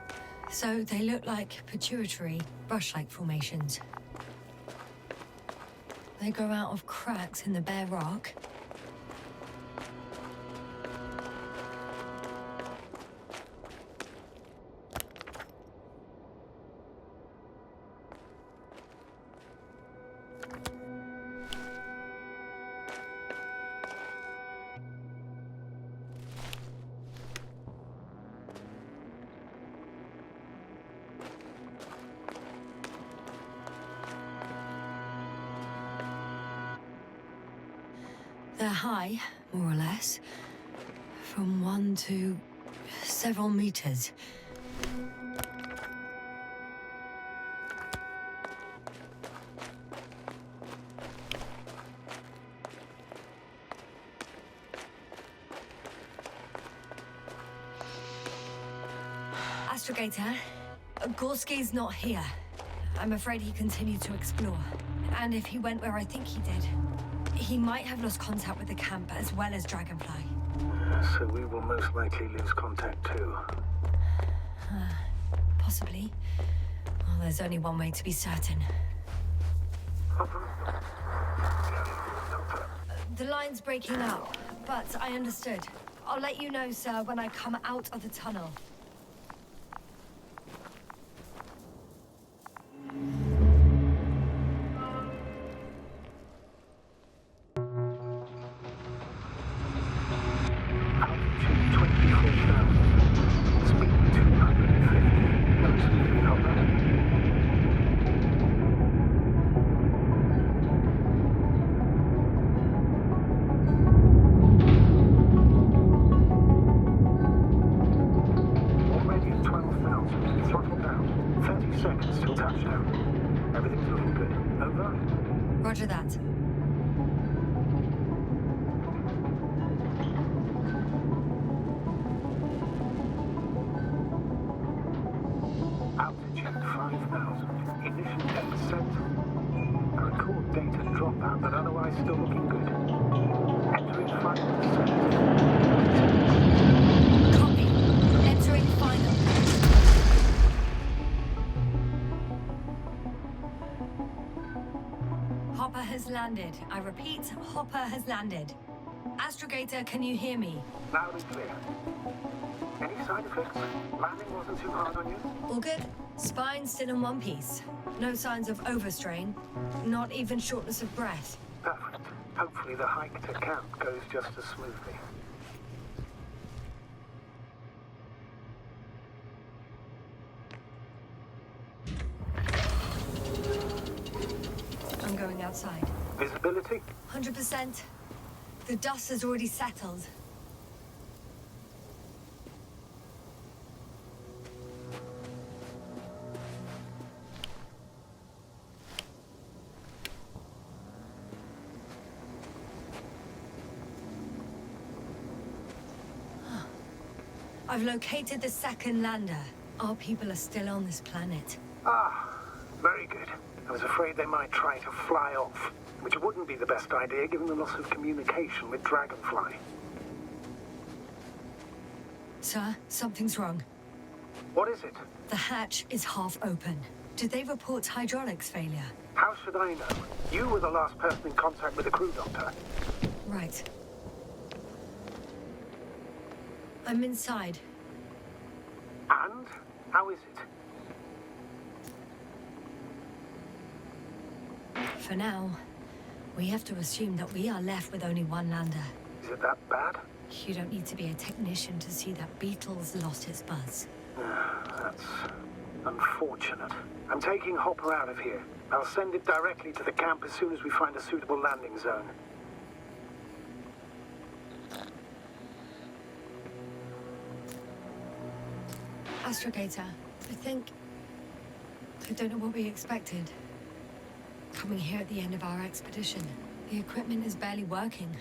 So they look like pituitary, brush-like formations. They grow out of cracks in the bare rock. They're high, more or less, from 1 to several meters. Astrogator, Gorski's not here. I'm afraid he continued to explore. And if he went where I think he did, he might have lost contact with the camp as well as Dragonfly. So we will most likely lose contact too. Possibly. Well, there's only one way to be certain. The line's breaking up, but I understood. I'll let you know, sir, when I come out of the tunnel. Roger that. Altitude 5,000. Ignition date set. I record data dropout, but otherwise still looking good. Entering 5%. Copy. Entering final. Hopper has landed. I repeat, Hopper has landed. Astrogator, can you hear me? Loud and clear. Any side effects? Landing wasn't too hard on you? All good. Spine still in one piece. No signs of overstrain. Not even shortness of breath. Perfect. Hopefully the hike to camp goes just as smoothly. I'm going outside. Visibility? 100%. The dust has already settled. I've located the second lander. Our people are still on this planet. Ah, very good. I was afraid they might try to fly off, which wouldn't be the best idea given the loss of communication with Dragonfly. Sir, something's wrong. What is it? The hatch is half open. Did they report hydraulics failure? How should I know? You were the last person in contact with the crew, Doctor. Right. I'm inside. And? How is it? For now, we have to assume that we are left with only one lander. Is it that bad? You don't need to be a technician to see that Beetle's lost its buzz. That's unfortunate. I'm taking Hopper out of here. I'll send it directly to the camp as soon as we find a suitable landing zone. Astrogator, I don't know what we expected. Coming here at the end of our expedition, the equipment is barely working.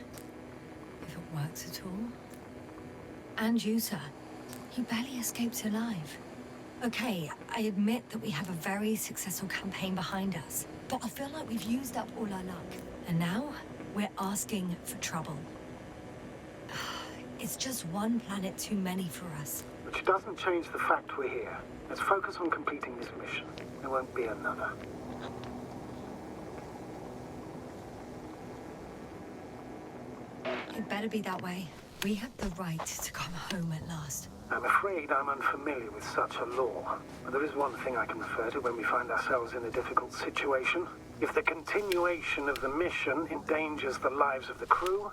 If it works at all. And you, sir. You barely escaped alive. Okay, I admit that we have a very successful campaign behind us, but I feel like we've used up all our luck. And now, we're asking for trouble. It's just one planet too many for us. Which doesn't change the fact we're here. Let's focus on completing this mission. There won't be another. It better be that way. We have the right to come home at last. I'm afraid I'm unfamiliar with such a law. But there is one thing I can refer to when we find ourselves in a difficult situation. If the continuation of the mission endangers the lives of the crew,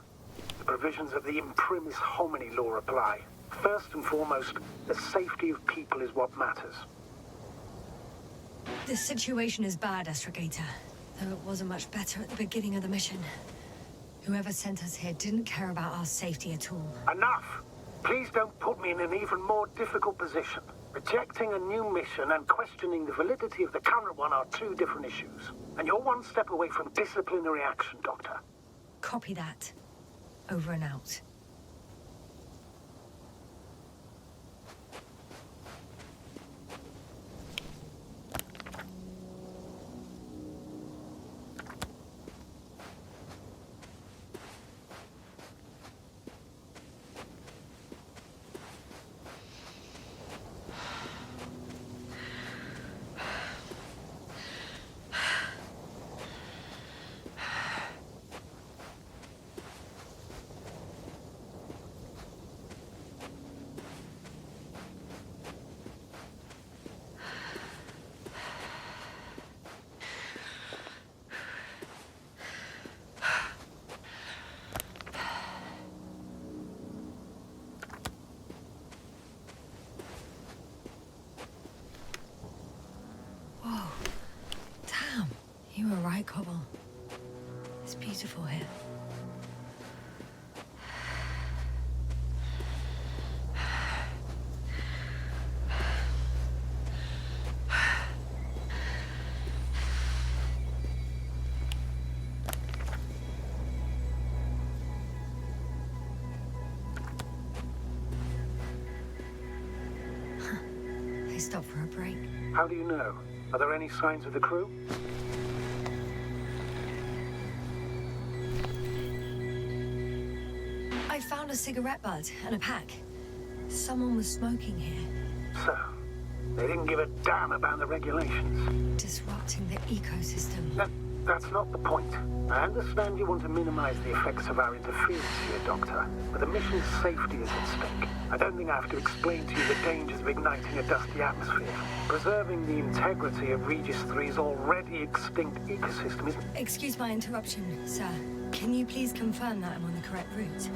the provisions of the imprimis homini law apply. First and foremost, the safety of people is what matters. This situation is bad, Astrogator. Though it wasn't much better at the beginning of the mission. Whoever sent us here didn't care about our safety at all. Enough! Please don't put me in an even more difficult position. Rejecting a new mission and questioning the validity of the current one are two different issues. And you're one step away from disciplinary action, Doctor. Copy that. Over and out. You were right, Cobble. It's beautiful here. They stopped for a break. How do you know? Are there any signs of the crew? I found a cigarette butt and a pack. Someone was smoking here. So, they didn't give a damn about the regulations. Disrupting the ecosystem. That's not the point. I understand you want to minimize the effects of our interference here, Doctor, but the mission's safety is at stake. I don't think I have to explain to you the dangers of igniting a dusty atmosphere. Preserving the integrity of Regis 3's already extinct ecosystem isn't... Excuse my interruption, sir. Can you please confirm that I'm on the correct route?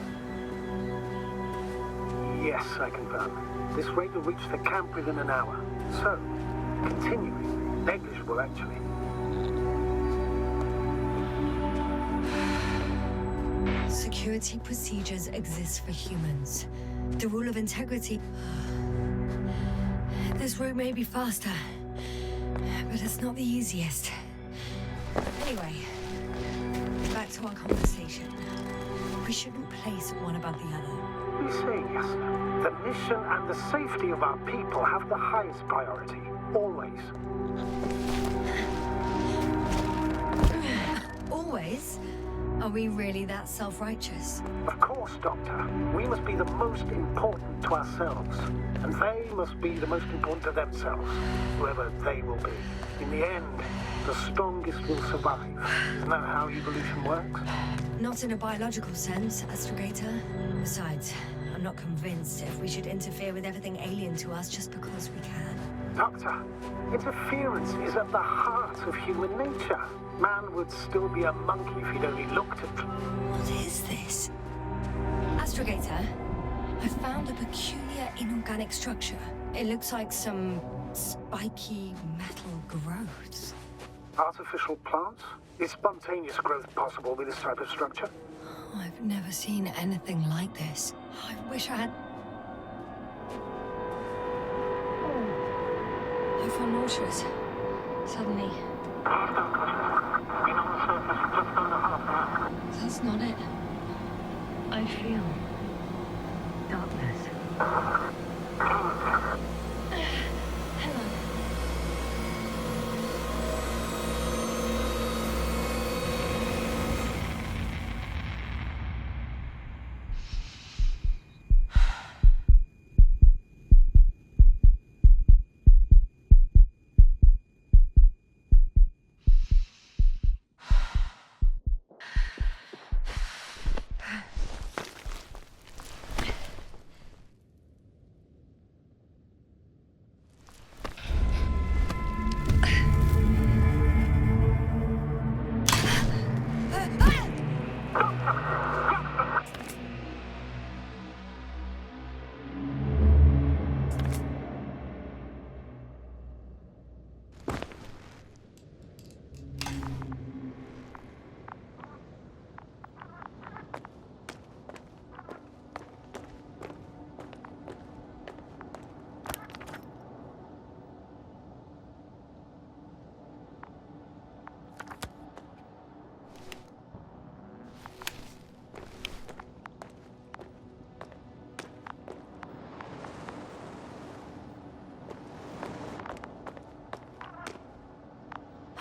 Yes, I confirm. This rate will reach the camp within an hour. So, continuing. Negligible, actually. Security procedures exist for humans. The rule of integrity... This route may be faster, but it's not the easiest. Anyway, back to our conversation. We shouldn't place one above the other. We say, yes. The mission and the safety of our people have the highest priority. Always. Always? Are we really that self-righteous? Of course, Doctor. We must be the most important to ourselves. And they must be the most important to themselves. Whoever they will be. In the end, the strongest will survive. Isn't that how evolution works? Not in a biological sense, Astrogator. Besides, I'm not convinced if we should interfere with everything alien to us just because we can. Doctor, interference is at the heart of human nature. Man would still be a monkey if he'd only looked at them. What is this? Astrogator, I found a peculiar inorganic structure. It looks like some spiky metal growths. Artificial plants? Is spontaneous growth possible with this type of structure? Oh, I've never seen anything like this. I wish I had... I feel nauseous. Suddenly. That's not it. I feel darkness. Hello.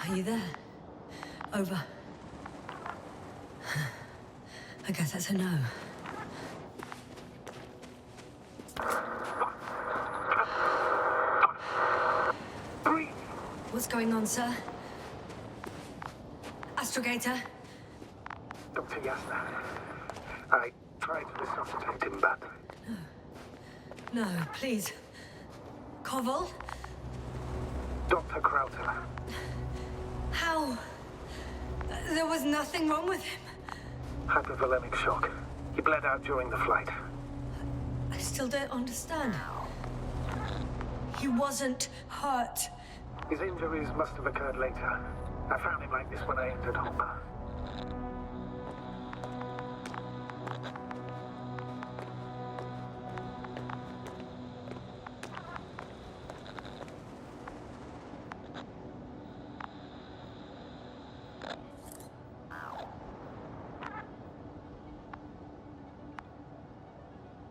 Are you there? Over. I guess that's a no. Breathe! What's going on, sir? Astrogator? Dr. Yasna. I tried to resuscitate him, but... No, please. Koval? Dr. Crouter. How? There was nothing wrong with him. Hypovolemic shock. He bled out during the flight. I still don't understand. He wasn't hurt. His injuries must have occurred later. I found him like this when I entered Hopper.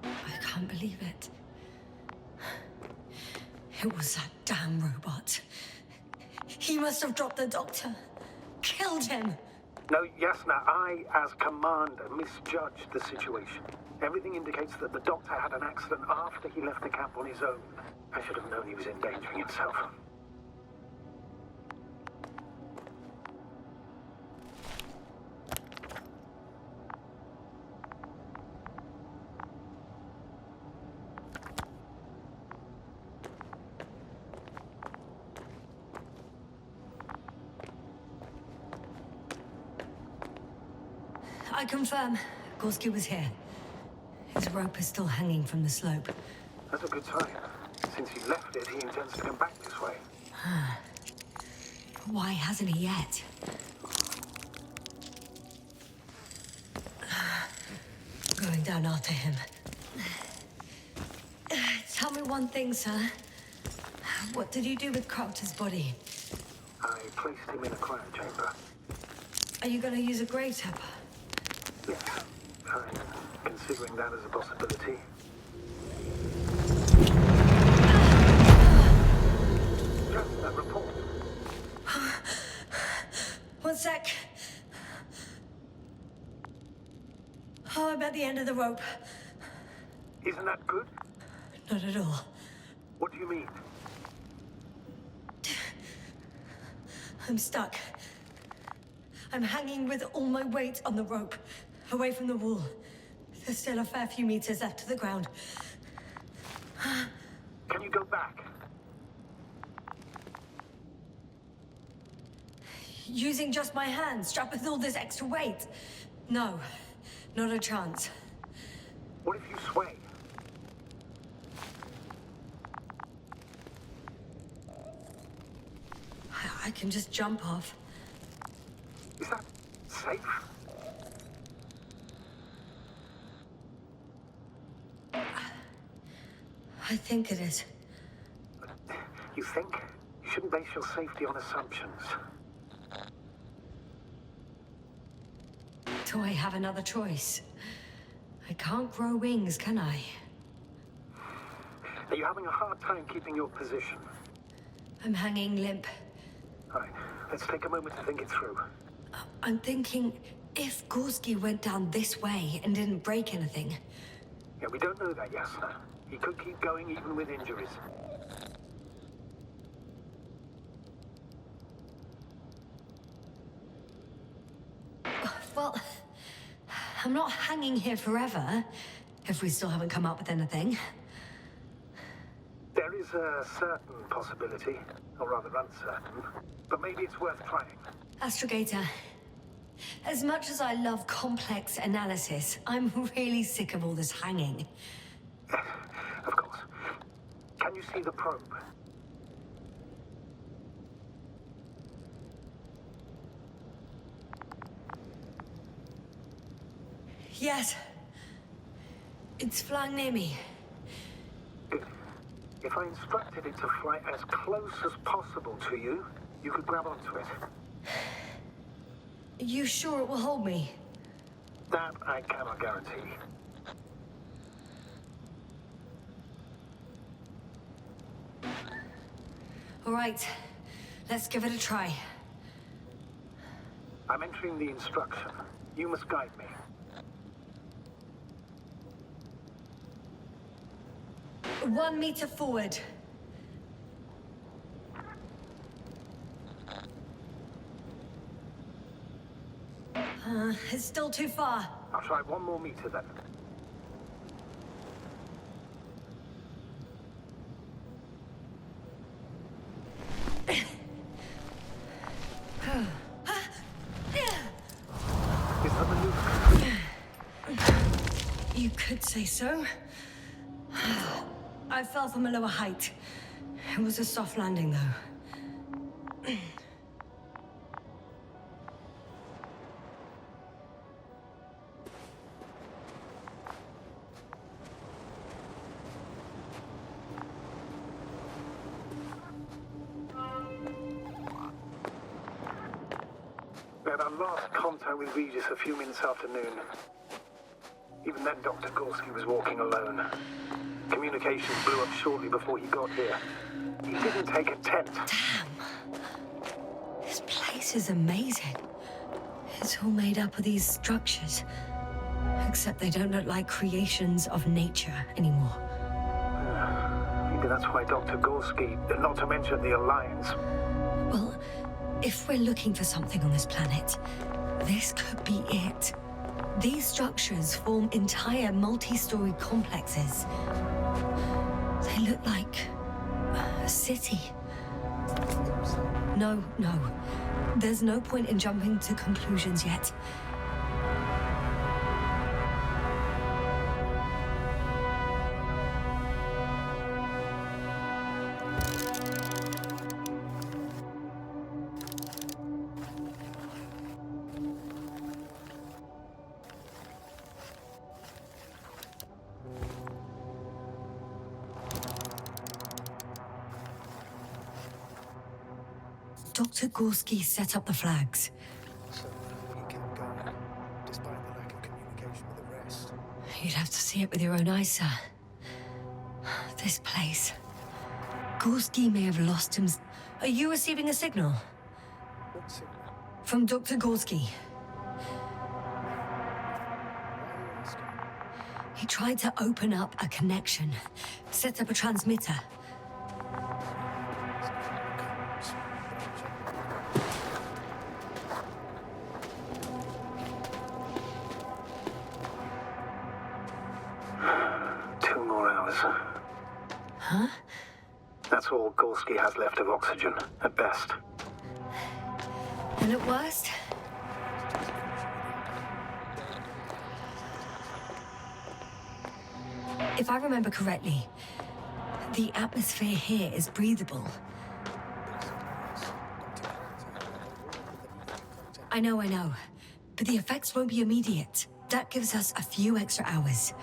I can't believe it. It was that damn robot. He must have dropped the doctor. Killed him. No, Yasna, I, as commander, misjudged the situation. Everything indicates that the doctor had an accident after he left the camp on his own. I should have known he was endangering himself. I confirm. Gorski was here. His rope is still hanging from the slope. That's a good sign. Since he left it, he intends to come back this way. But why hasn't he yet? Going down after him. Tell me one thing, sir. What did you do with Crouter's body? I placed him in a cryochamber. Are you gonna use a grave tapper? Yes. time, considering that as a possibility. Just that report. One sec. Oh, I'm at the end of the rope. Isn't that good? Not at all. What do you mean? I'm stuck. I'm hanging with all my weight on the rope, away from the wall. There's still a fair few meters left to the ground. Can you go back? Using just my hands, strapped with all this extra weight? No, not a chance. What if you sway? I can just jump off. Is that safe? I think it is. You think? You shouldn't base your safety on assumptions. Do I have another choice? I can't grow wings, can I? Are you having a hard time keeping your position? I'm hanging limp. All right, let's take a moment to think it through. I'm thinking, if Gorski went down this way and didn't break anything... Yeah, we don't know that, Yasna. He could keep going even with injuries. Well, I'm not hanging here forever, if we still haven't come up with anything. There is a certain possibility, or rather uncertain, but maybe it's worth trying. Astrogator, as much as I love complex analysis, I'm really sick of all this hanging. Of course. Can you see the probe? Yes. It's flying near me. Good. If I instructed it to fly as close as possible to you, you could grab onto it. You sure it will hold me? That I cannot guarantee. All right. Let's give it a try. I'm entering the instruction. You must guide me. One meter forward. It's still too far. I'll try 1 more meter then. Is that maneuver? You could say so. I fell from a lower height. It was a soft landing, though. We had our last contact with Regis a few minutes after noon. Even then, Dr. Gorski was walking alone. Communications blew up shortly before he got here. He didn't take a tent. Damn. This place is amazing. It's all made up of these structures. Except they don't look like creations of nature anymore. Maybe that's why Dr. Gorski, not to mention the Alliance. Well, if we're looking for something on this planet, this could be it. These structures form entire multi-story complexes. They look like a city. No. There's no point in jumping to conclusions yet. Dr. Gorski set up the flags. So he kept going, despite the lack of communication with the rest. You'd have to see it with your own eyes, sir. This place. Gorski may have lost him. Are you receiving a signal? What signal? From Dr. Gorski. He tried to open up a connection, set up a transmitter. Huh? That's all Gorski has left of oxygen, at best. And at worst? If I remember correctly, the atmosphere here is breathable. I know. But the effects won't be immediate. That gives us a few extra hours.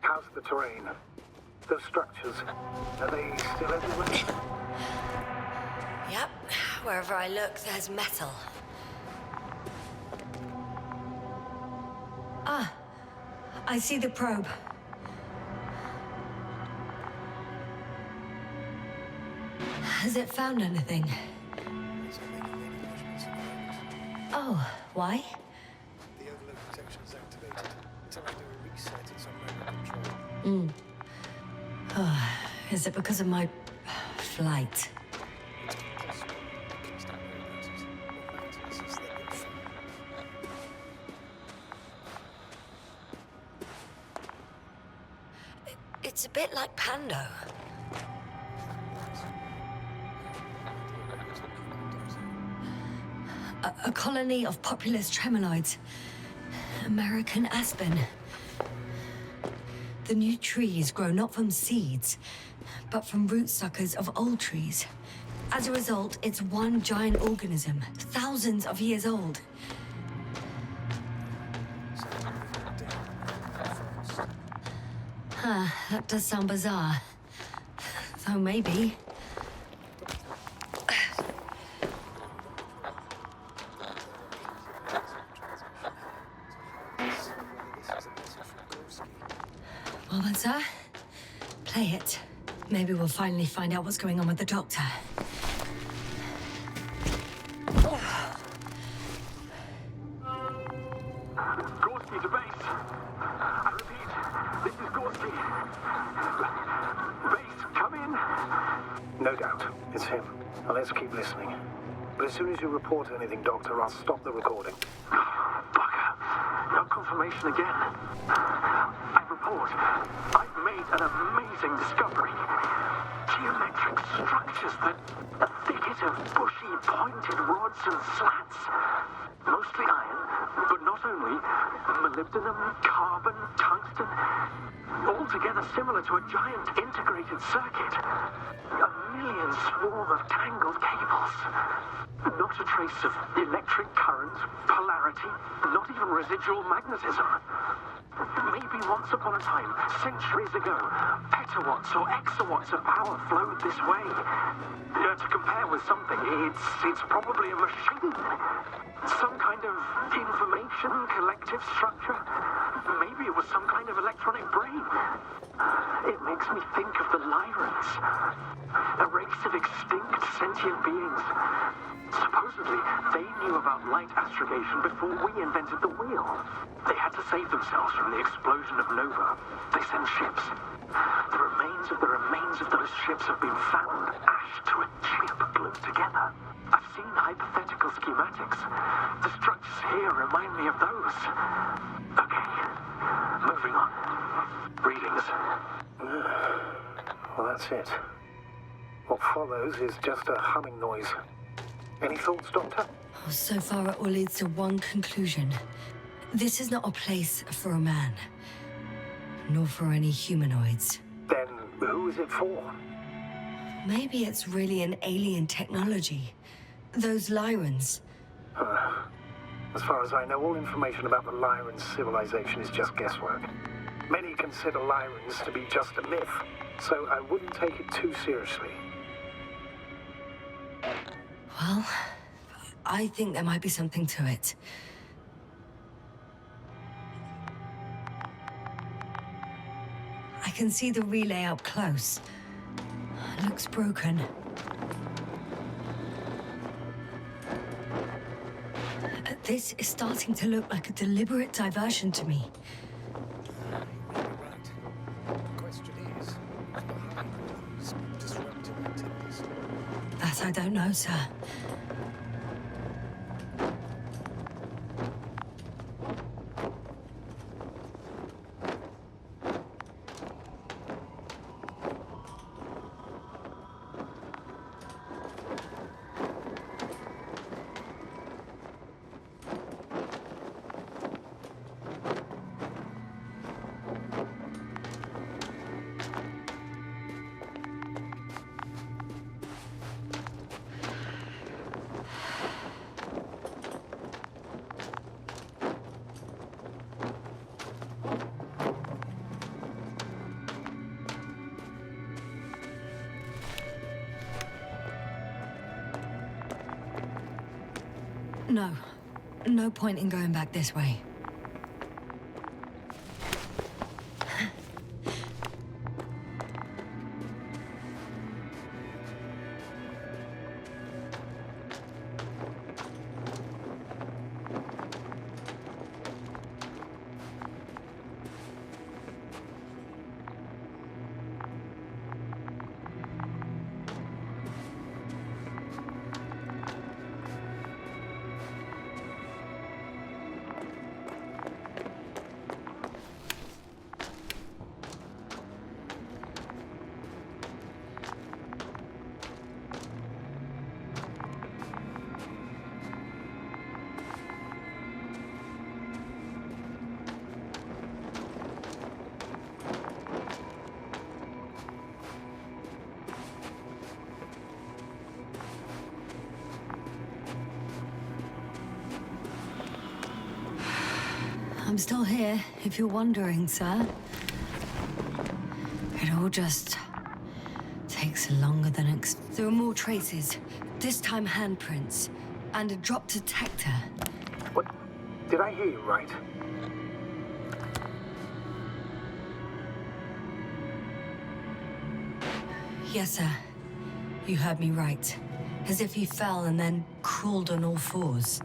How's the terrain? Those structures, are they still everywhere? Yep. Wherever I look, there's metal. Ah, I see the probe. Has it found anything? Oh, why? The overload protection is activated. Until I do a reset, it's on remote control. Oh, is it because of my flight? It's impossible. Please don't worry about it. What matters is that we're free. It's a bit like Pando. A colony of populous tremoloids. American aspen. The new trees grow not from seeds, but from rootsuckers of old trees. As a result, it's one giant organism, thousands of years old. Huh, that does sound bizarre. Though maybe. Well then, sir, play it. Maybe we'll finally find out what's going on with the doctor. Gorski to base. I repeat, this is Gorski. Base, come in. No doubt, it's him. Now let's keep listening. But as soon as you report anything, Doctor, I'll stop the recording. Bugger. No confirmation again. I report. I've made an amazing discovery. Geometric structures that a thicket of bushy, pointed rods and slats. Mostly iron, but not only. Molybdenum, carbon, tungsten. All together similar to a giant integrated circuit. A million swarm of tangled cables. Not a trace of electric current, polarity, not even residual magnetism. Maybe once upon a time, centuries ago, petawatts or exawatts of power flowed this way. To compare with something, it's probably a machine. Some kind of information collective structure. Maybe it was some kind of electronic brain. It makes me think of the Lyrans. A race of extinct sentient beings. Supposedly, they knew about light astrogation before we invented the wheel. They had to save themselves from the explosion of Nova. They sent ships. The remains of those ships have been found, ashed to a chip glued together. I've seen hypothetical schematics. The structures here remind me of those. Okay, moving on. Readings. Well, that's it. What follows is just a humming noise. Any thoughts, Doctor? So far, it all leads to one conclusion. This is not a place for a man. Nor for any humanoids. Then who is it for? Maybe it's really an alien technology. Those Lyrans. As far as I know, all information about the Lyran civilization is just guesswork. Many consider Lyrans to be just a myth, so I wouldn't take it too seriously. Well, I think there might be something to it. I can see the relay up close. Looks broken. This is starting to look like a deliberate diversion to me. You're right. The question is, who's behind these disruptive activities? That I don't know, sir. No. No point in going back this way. I'm still here, if you're wondering, sir. It all just takes longer than There are more traces, this time handprints, and a drop detector. What? Did I hear you right? Yes, sir. You heard me right. As if he fell and then crawled on all fours.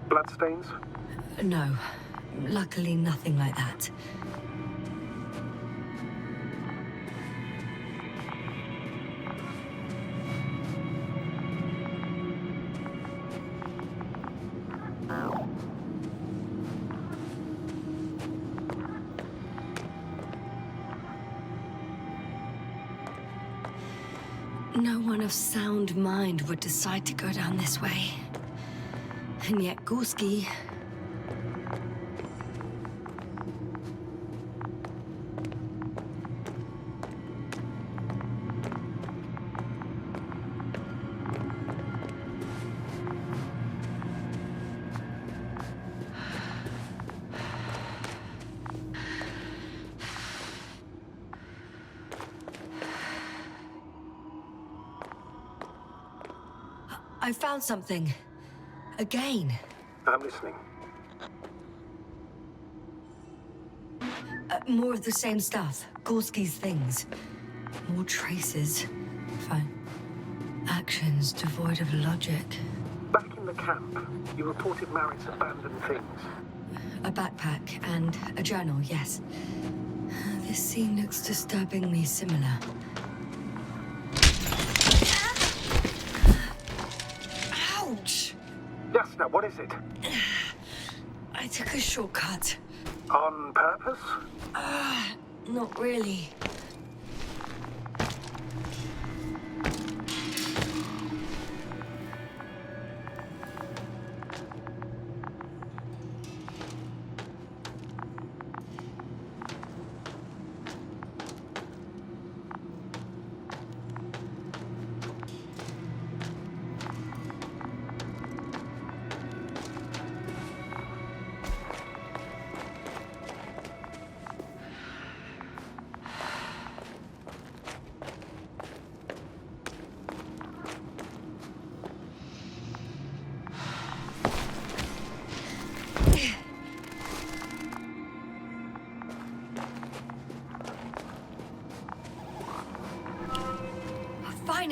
Bloodstains? No. Luckily, nothing like that. No one of sound mind would decide to go down this way. And yet Gorski... I found something. Again. I'm listening. More of the same stuff. Gorski's things. More traces. Fine. Actions devoid of logic. Back in the camp, you reported Marit's abandoned things. A backpack and a journal, yes. This scene looks disturbingly similar. Ouch! Yes, now what is it? I took a shortcut. On purpose? Not really.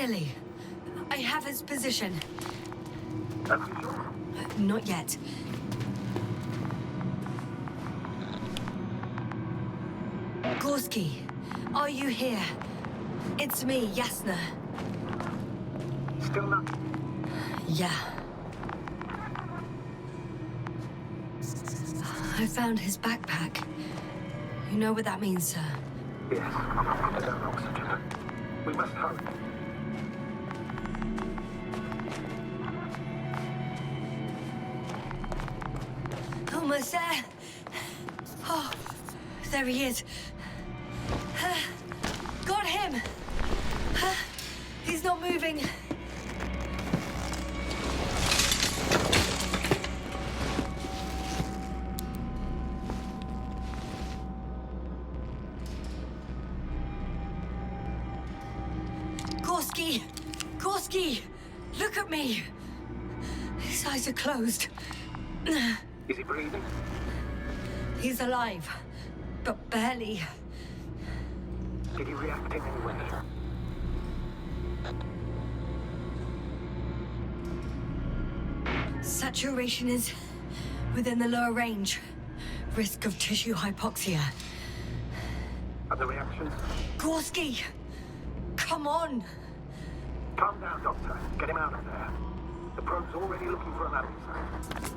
Finally! I have his position. Are you sure? Not yet. Gorski, are you here? It's me, Yasna. Still nothing. Yeah. I found his backpack. You know what that means, sir? Yes. Without oxygen. We must hurry. Almost there. Oh, there he is. Got him. He's not moving. Gorski! Gorski! Look at me! His eyes are closed. Is he breathing? He's alive, but barely. Did he react in any way? Saturation is within the lower range. Risk of tissue hypoxia. Other reactions? Gorski! Come on! Calm down, Doctor. Get him out of there. The probe's already looking for an answer.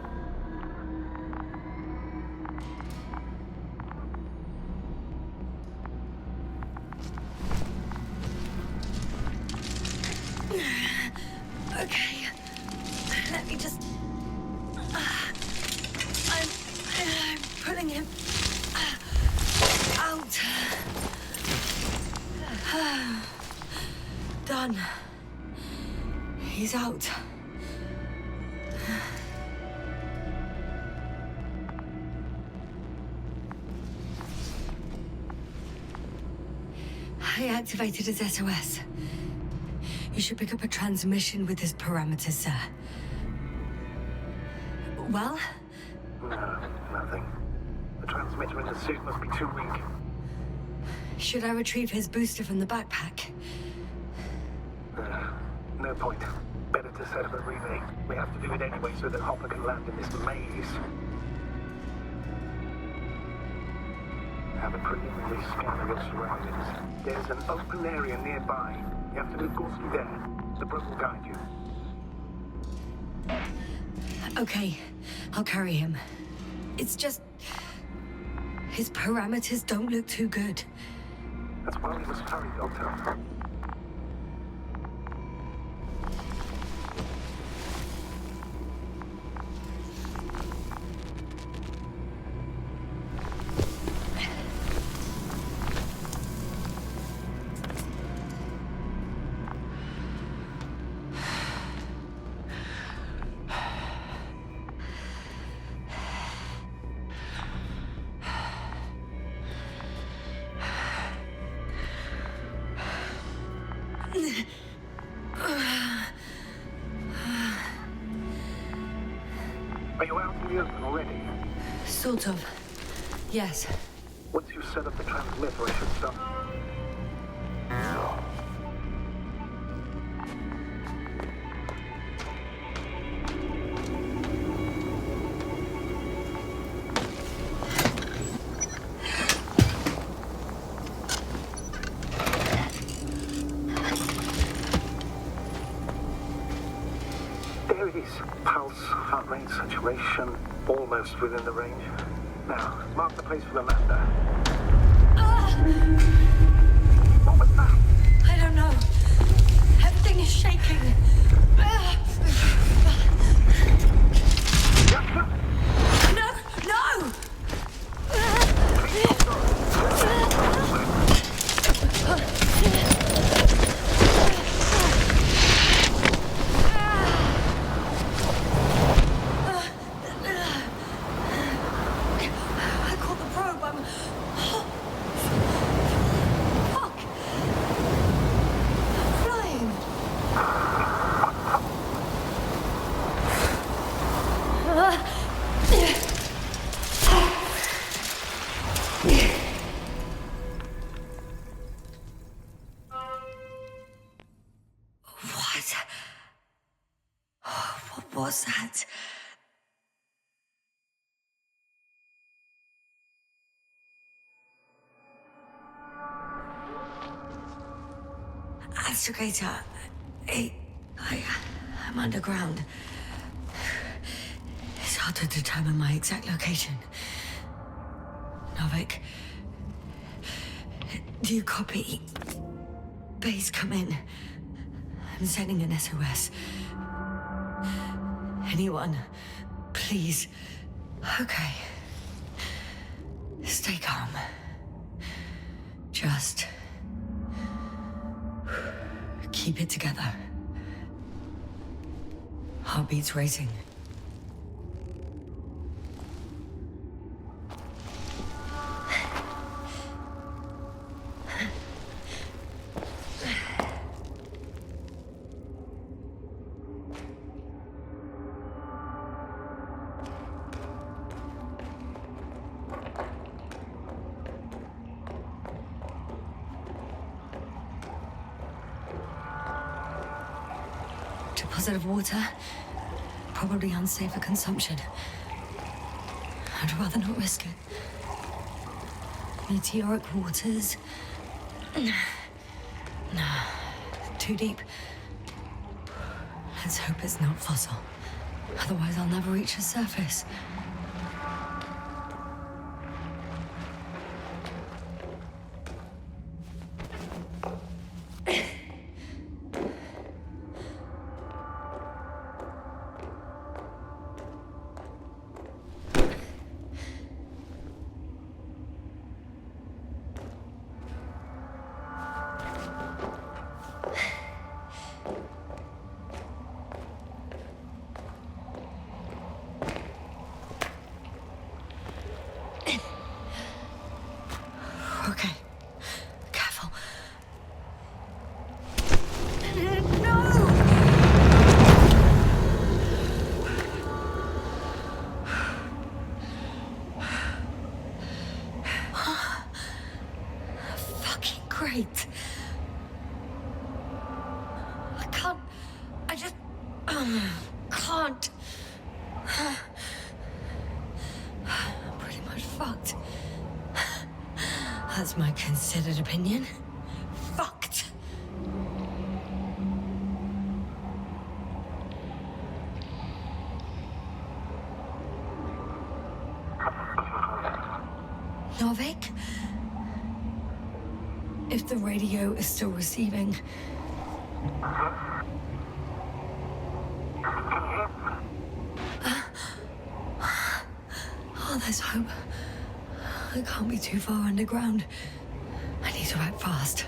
Okay. Let me just... I'm pulling him out. Done. He's out. I activated his SOS. You should pick up a transmission with his parameters, sir. Well? No, nothing. The transmitter in the suit must be too weak. Should I retrieve his booster from the backpack? No point. Better to set up a relay. We have to do it anyway so that Hopper can land in this maze. Have a preliminary scan of your surroundings. There's an open area nearby. You have to move Gorski there. The probe will guide you. Okay, I'll carry him. It's just... his parameters don't look too good. That's why we must hurry, Doctor. Are you out in the open already? Sort of. Yes. Once you set up the transmitter, I should stop. There it is. Pulse, heart rate, saturation, almost within the range. Now, mark the place for the lander. What was that? I don't know. Everything is shaking. No! No! I caught the probe. I'm... Fuck! I'm flying. Astrogator, I'm underground. It's hard to determine my exact location. Novik, do you copy? Base, come in. I'm sending an SOS. Anyone, please. Okay. Stay calm. Just keep it together. Heartbeats racing. Deposit of water, probably unsafe for consumption. I'd rather not risk it. Meteoric waters. Nah, too deep. Let's hope it's not fossil. Otherwise I'll never reach the surface. Okay. Careful. No! Fucking great. I can't. I just can't. I'm pretty much fucked. That's my considered opinion. Fucked. Novik? If the radio is still receiving... Oh, there's hope. I can't be too far underground. I need to act fast.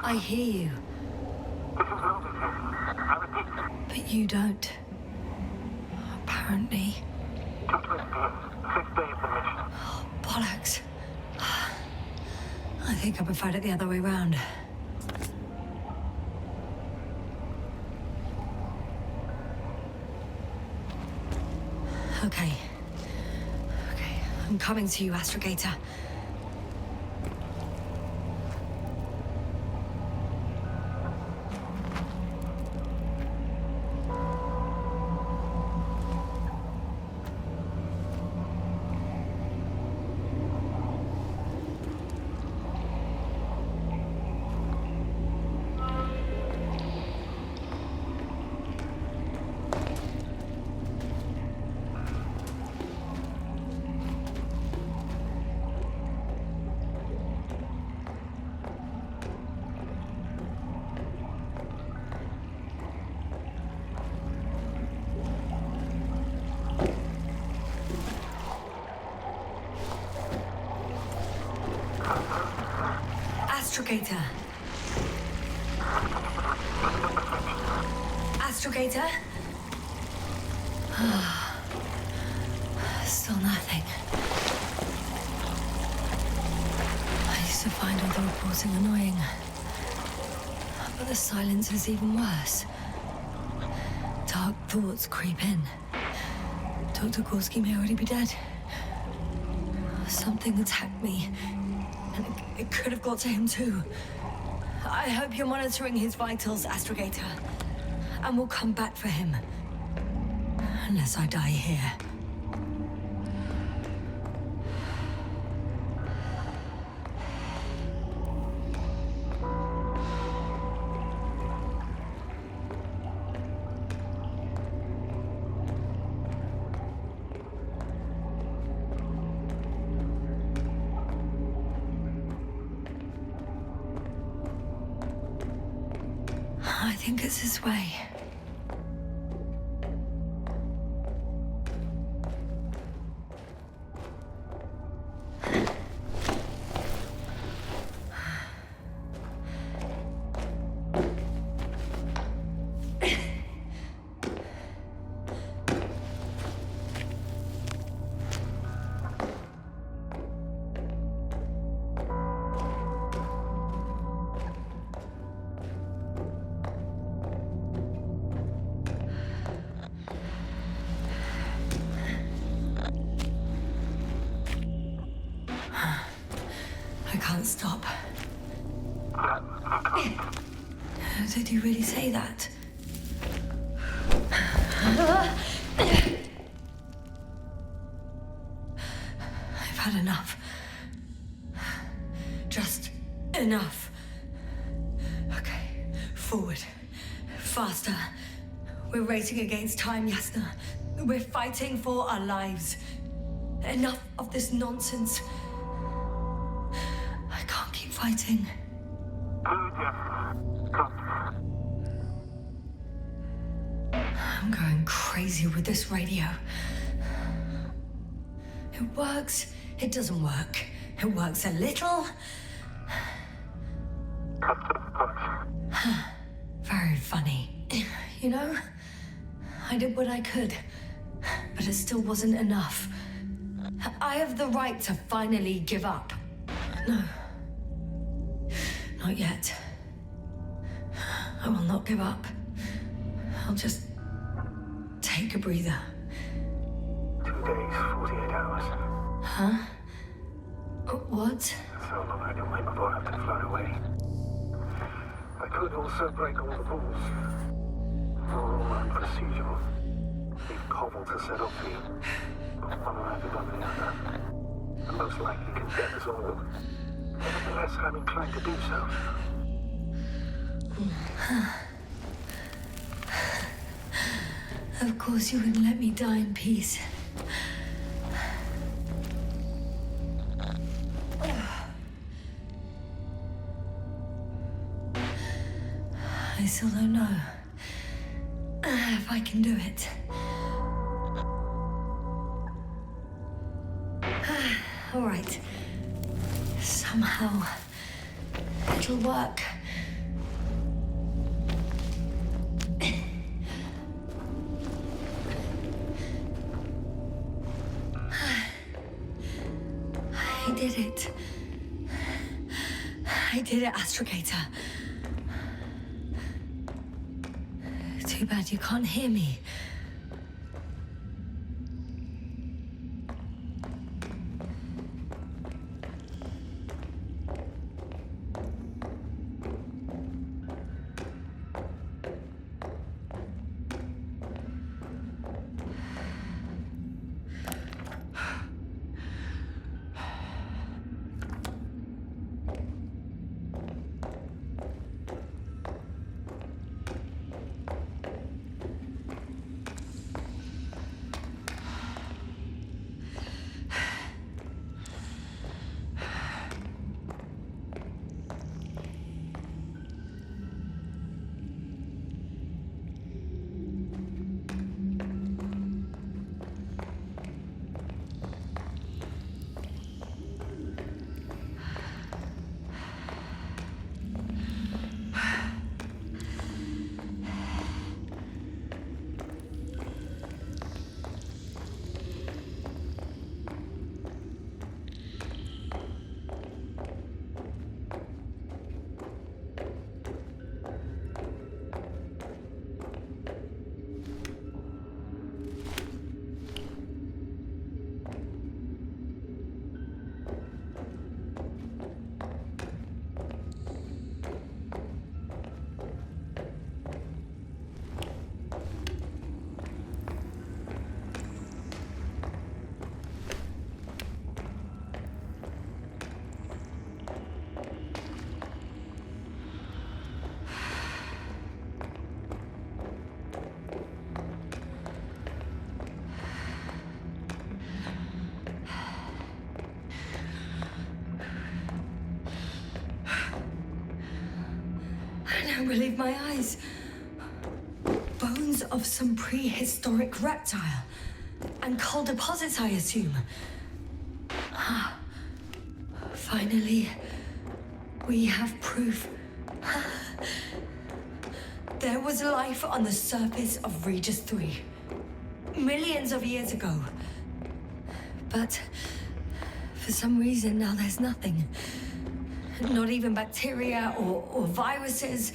I hear you. But you don't. Apparently. Oh, bollocks. I think I preferred it the other way round. Okay. I'm coming to you, Astrogator. Astrogator. Astrogator? Still nothing. I used to find all the reporting annoying. But the silence is even worse. Dark thoughts creep in. Dr. Gorski may already be dead. Something attacked me. And it could have got to him too. I hope you're monitoring his vitals, Astrogator. And we'll come back for him. Unless I die here. think it's this way. I can't stop. Did you really say that? I've had enough. Just enough. Okay, forward. Faster. We're racing against time, Yasna. We're fighting for our lives. Enough of this nonsense. I can't keep fighting. I'm going crazy with this radio. It works, it doesn't work. It works a little. Very funny. You know, I did what I could, but it still wasn't enough. I have the right to finally give up. No. Not yet. I will not give up. I'll just take a breather. 2 days, 48 hours. Huh? What? So long I can wait before I have to fly away. I could also break all the rules. Moral and procedural. Leave Cobble to set up for you. One life above the other. And most likely condemn us all. Nevertheless, I'm inclined to do so. Of course you wouldn't let me die in peace. I still don't know if I can do it. All right. Somehow it'll work. I did it. I did it, Astrogator. Too bad you can't hear me. I don't believe my eyes. bones of some prehistoric reptile. And coal deposits, I assume. Ah. Finally, we have proof. There was life on the surface of Regis 3. Millions of years ago. But for some reason now there's nothing. Not even bacteria or viruses.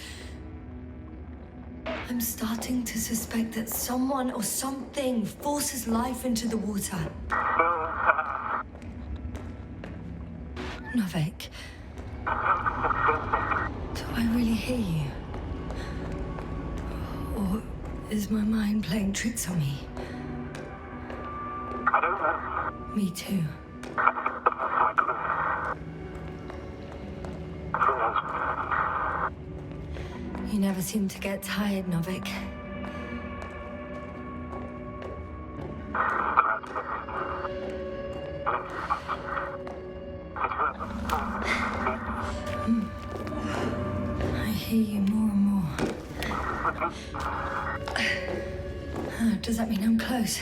I'm starting to suspect that someone or something forces life into the water. Novik. Do I really hear you? Or is my mind playing tricks on me? I don't know. Me too. You never seem to get tired, Novik. I hear you more and more. Does that mean I'm close?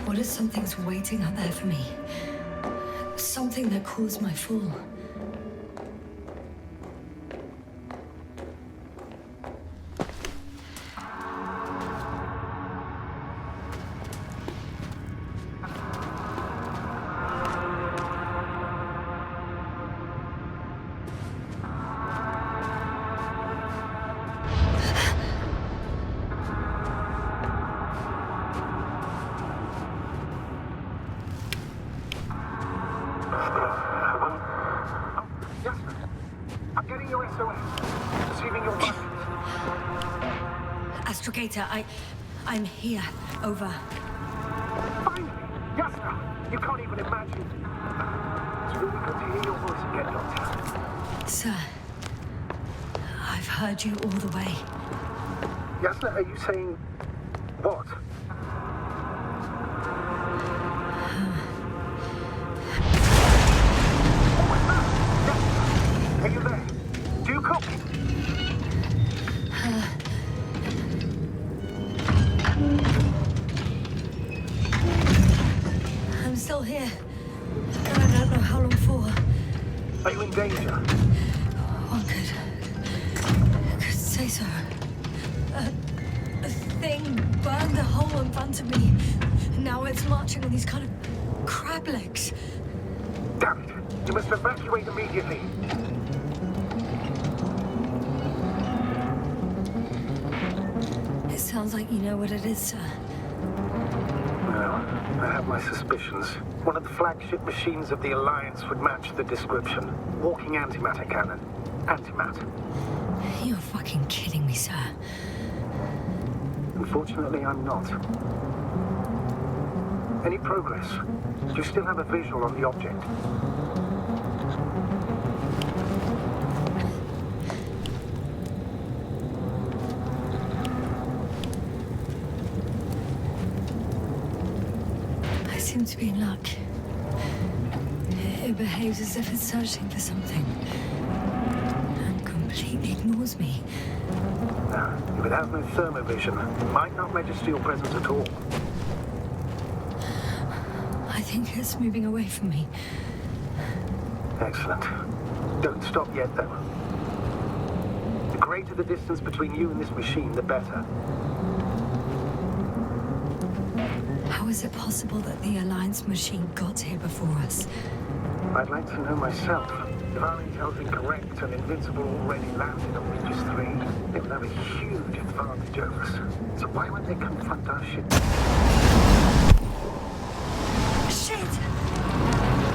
What if something's waiting out there for me? Something that caused my fall. I'm here. Over. Finally! Yasna! You can't even imagine. It's really good to hear your voice again, Doctor. Sir, I've heard you all the way. Yasna, are you saying... what? What was that? Yasna, are you there? Do you copy? I'm still here. I don't know how long for. Are you in danger? One could say so. A thing burned a hole in front of me. Now it's marching on these kind of crab legs. Damn it! You must evacuate immediately. It sounds like you know what it is, sir. Well, I have my suspicions. One of the flagship machines of the Alliance would match the description. Walking antimatter cannon. Antimat. You're fucking kidding me, sir. Unfortunately, I'm not. Any progress? Do you still have a visual on the object? I seem to be in luck. It behaves as if it's searching for something. And completely ignores me. Now, if it has no thermovision, it might not register your presence at all. I think it's moving away from me. Excellent. Don't stop yet, though. The greater the distance between you and this machine, the better. How is it possible that the Alliance machine got here before us? I'd like to know myself. If our intel's incorrect and Invincible already landed on Regis 3, they would have a huge advantage over us. So why won't they confront our ship? Shit!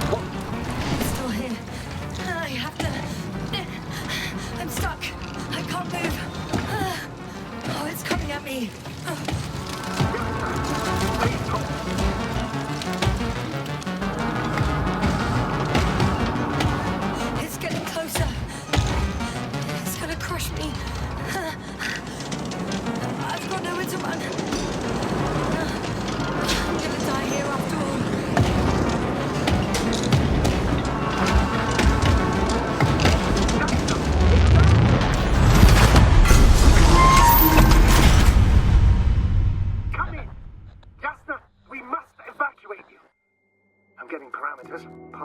What? It's still here. I have to... I'm stuck. I can't move. Oh, it's coming at me. Please talk. It's getting closer. It's gonna crush me. I've got nowhere to run. I'm gonna die here after all.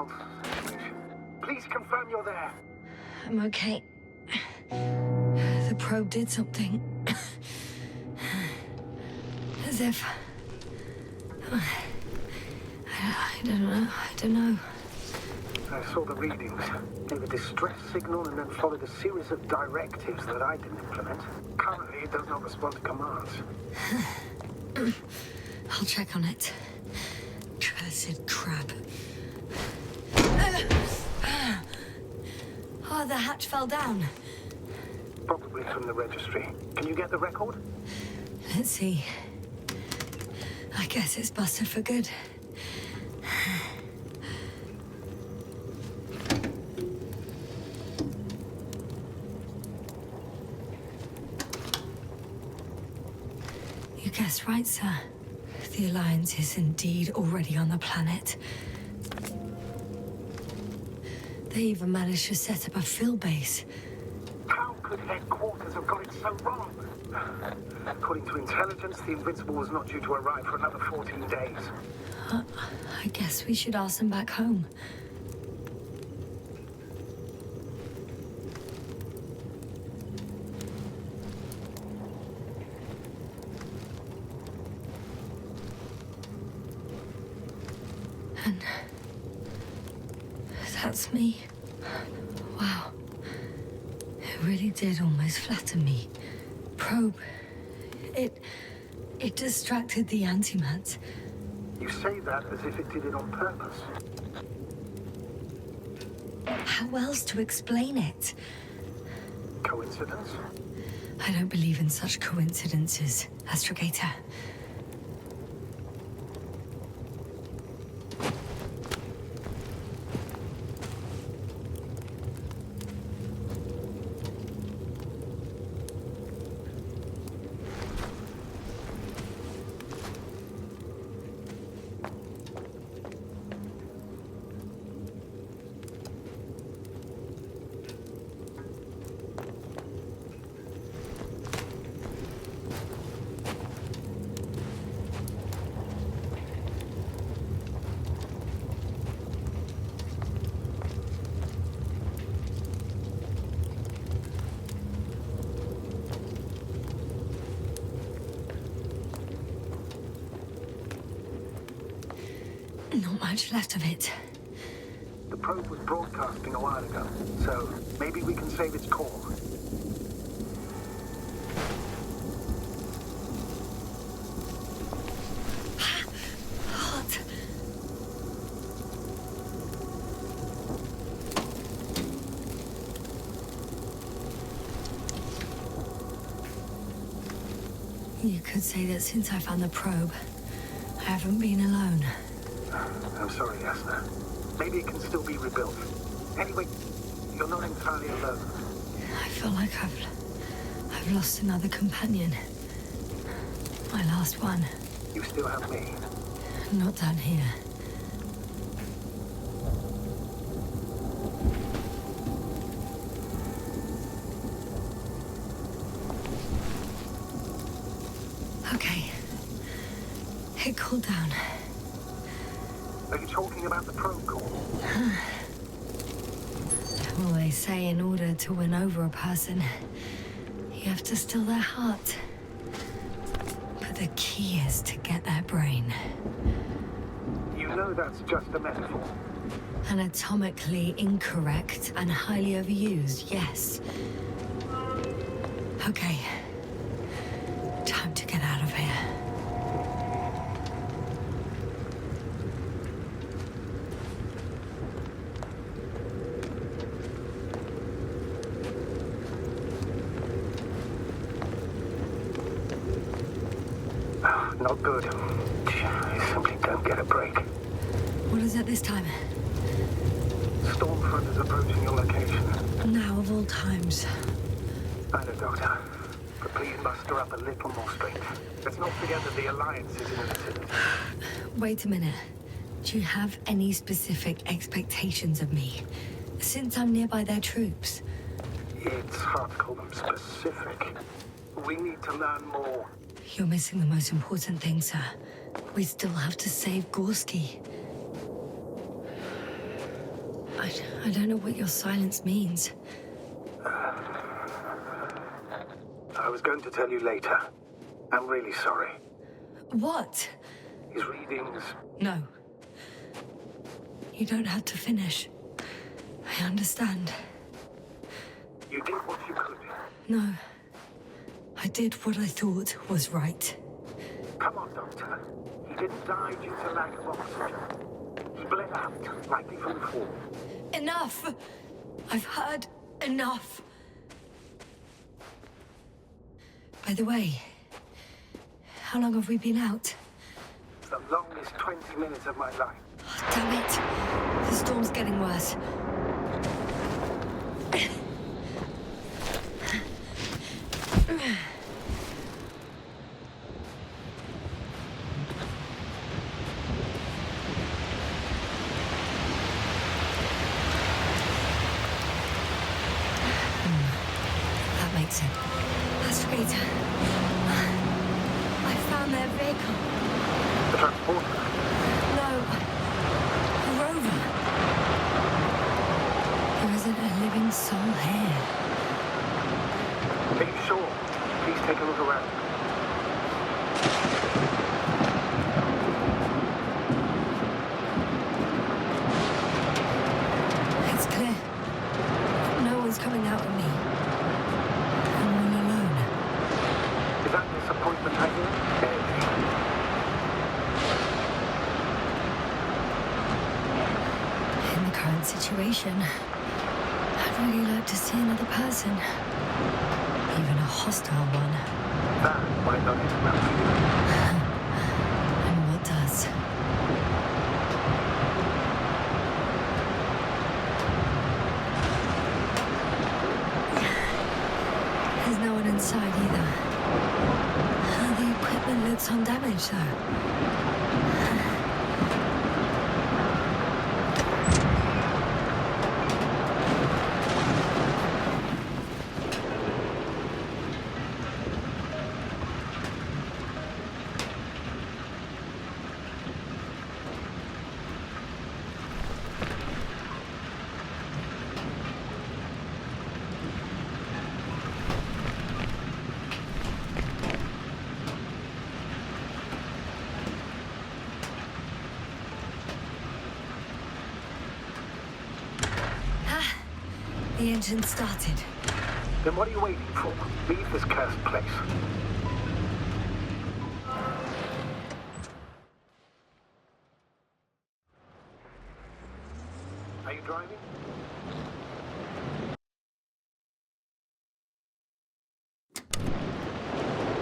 unparalleled situation. Please confirm you're there. I'm okay. The probe did something. As if... I don't know. I saw the readings, gave a distress signal, and then followed a series of directives that I didn't implement. Currently, it does not respond to commands. I'll check on it. Cursed crap. Oh, the hatch fell down. Probably from the registry. Can you get the record? Let's see. I guess it's busted for good. You guessed right, sir. The Alliance is indeed already on the planet. They even managed to set up a field base. How could headquarters have got it so wrong? According to intelligence, the Invincible was not due to arrive for another 14 days. I guess we should ask them back home. And that's me. Wow. It really did almost flatten me. Probe. It distracted the antimats. You say that as if it did it on purpose. How else to explain it? Coincidence? I don't believe in such coincidences, Astrogator. Not much left of it. The probe was broadcasting a while ago, so maybe we can save its call. Hot. You could say that since I found the probe, I haven't been alone. I'm sorry, Yasna. Maybe it can still be rebuilt. Anyway, you're not entirely alone. I feel like I've lost another companion. My last one. You still have me. Not down here. Okay. It cooled down. Are you talking about the probe call? Well, they say in order to win over a person, you have to steal their heart. But the key is to get their brain. You know that's just a metaphor. Anatomically incorrect and highly overused, yes. Okay. Time to get out of here. Not good. I simply don't get a break. What is it this time? Stormfront is approaching your location. Now of all times. I know, Doctor. But please muster up a little more strength. Let's not forget that the Alliance is in the vicinity. Wait a minute. Do you have any specific expectations of me? Since I'm nearby their troops. It's hard to call them specific. We need to learn more. You're missing the most important thing, sir. We still have to save Gorski. I don't know what your silence means. I was going to tell you later. I'm really sorry. What? His readings... No. You don't have to finish. I understand. You did what you could. No. I did what I thought was right. Come on, Doctor. He didn't die due to lack of oxygen. He bled out, likely from the fall. Enough! I've heard enough. By the way, how long have we been out? The longest 20 minutes of my life. Oh, damn it. The storm's getting worse. That makes it. Astrator. I found their vehicle. The transporter. No. A rover. There isn't a living soul here. Are you sure? Please take a look around. It's clear. No one's coming out of me. I'm all alone. Is that disappointment I hear? In the current situation, I'd really like to see another person. Even a hostile one. That might not end well for you. And what does? There's no one inside either. The equipment looks undamaged, though. The engine started. Then what are you waiting for? Leave this cursed place. Are you driving?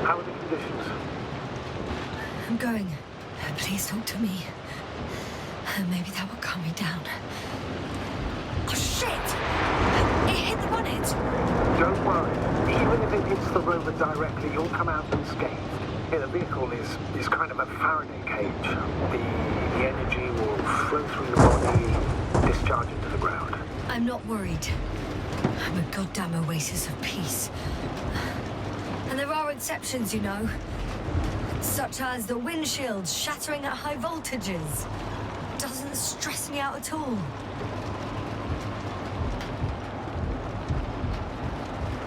How are the conditions? I'm going. Please talk to me. Maybe that will calm me down. Oh, shit! It hit the bonnet! Don't worry. Even if it hits the rover directly, you'll come out unscathed. Yeah, the vehicle is kind of a Faraday cage. The energy will flow through the body, discharge into the ground. I'm not worried. I'm a goddamn oasis of peace. And there are exceptions, you know. Such as the windshields shattering at high voltages. Doesn't stress me out at all.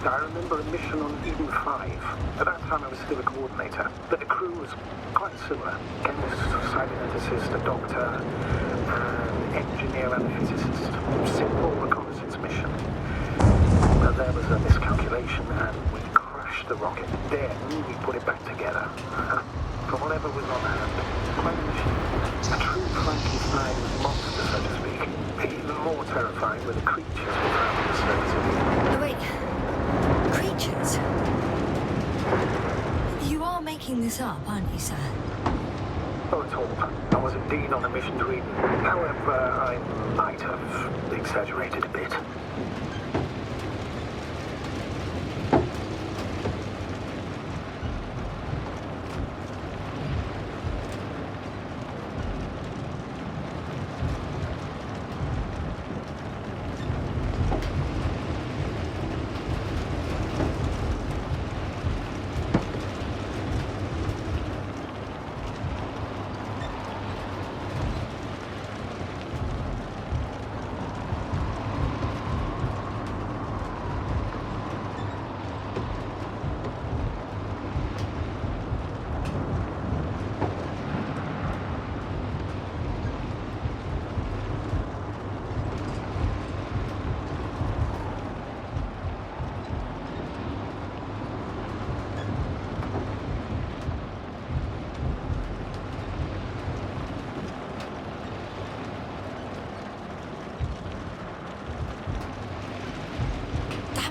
I remember a mission on Eden 5. At that time I was still a coordinator, but the crew was quite similar. Chemist, cyberneticist, a doctor, an engineer and a physicist. Simple reconnaissance mission. But there was a miscalculation and we crashed the rocket. Then we put it back together. From whatever was on hand. Quite a machine. A true Frankenstein monster, so to speak. Even more terrifying were the creatures we found on the surface of the... Oh, wait. Creatures? You are making this up, aren't you, sir? Not at all. I was indeed on a mission to Eden. However, I might have exaggerated a bit.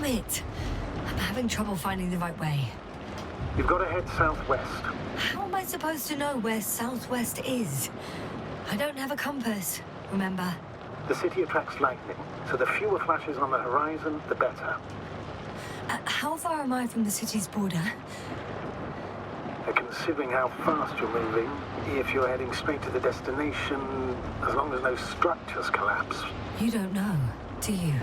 Damn it! I'm having trouble finding the right way. You've got to head southwest. How am I supposed to know where southwest is? I don't have a compass, remember? The city attracts lightning, so the fewer flashes on the horizon, the better. How far am I from the city's border? Considering how fast you're moving, if you're heading straight to the destination, as long as no structures collapse. You don't know, do you?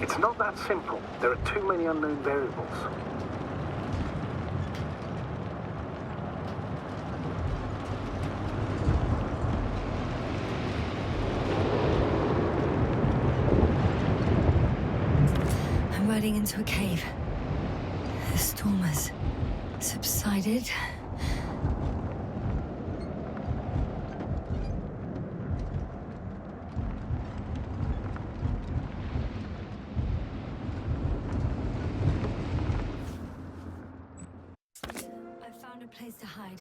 It's not that simple. There are too many unknown variables. I'm riding into a cave. The storm has subsided. I found a place to hide.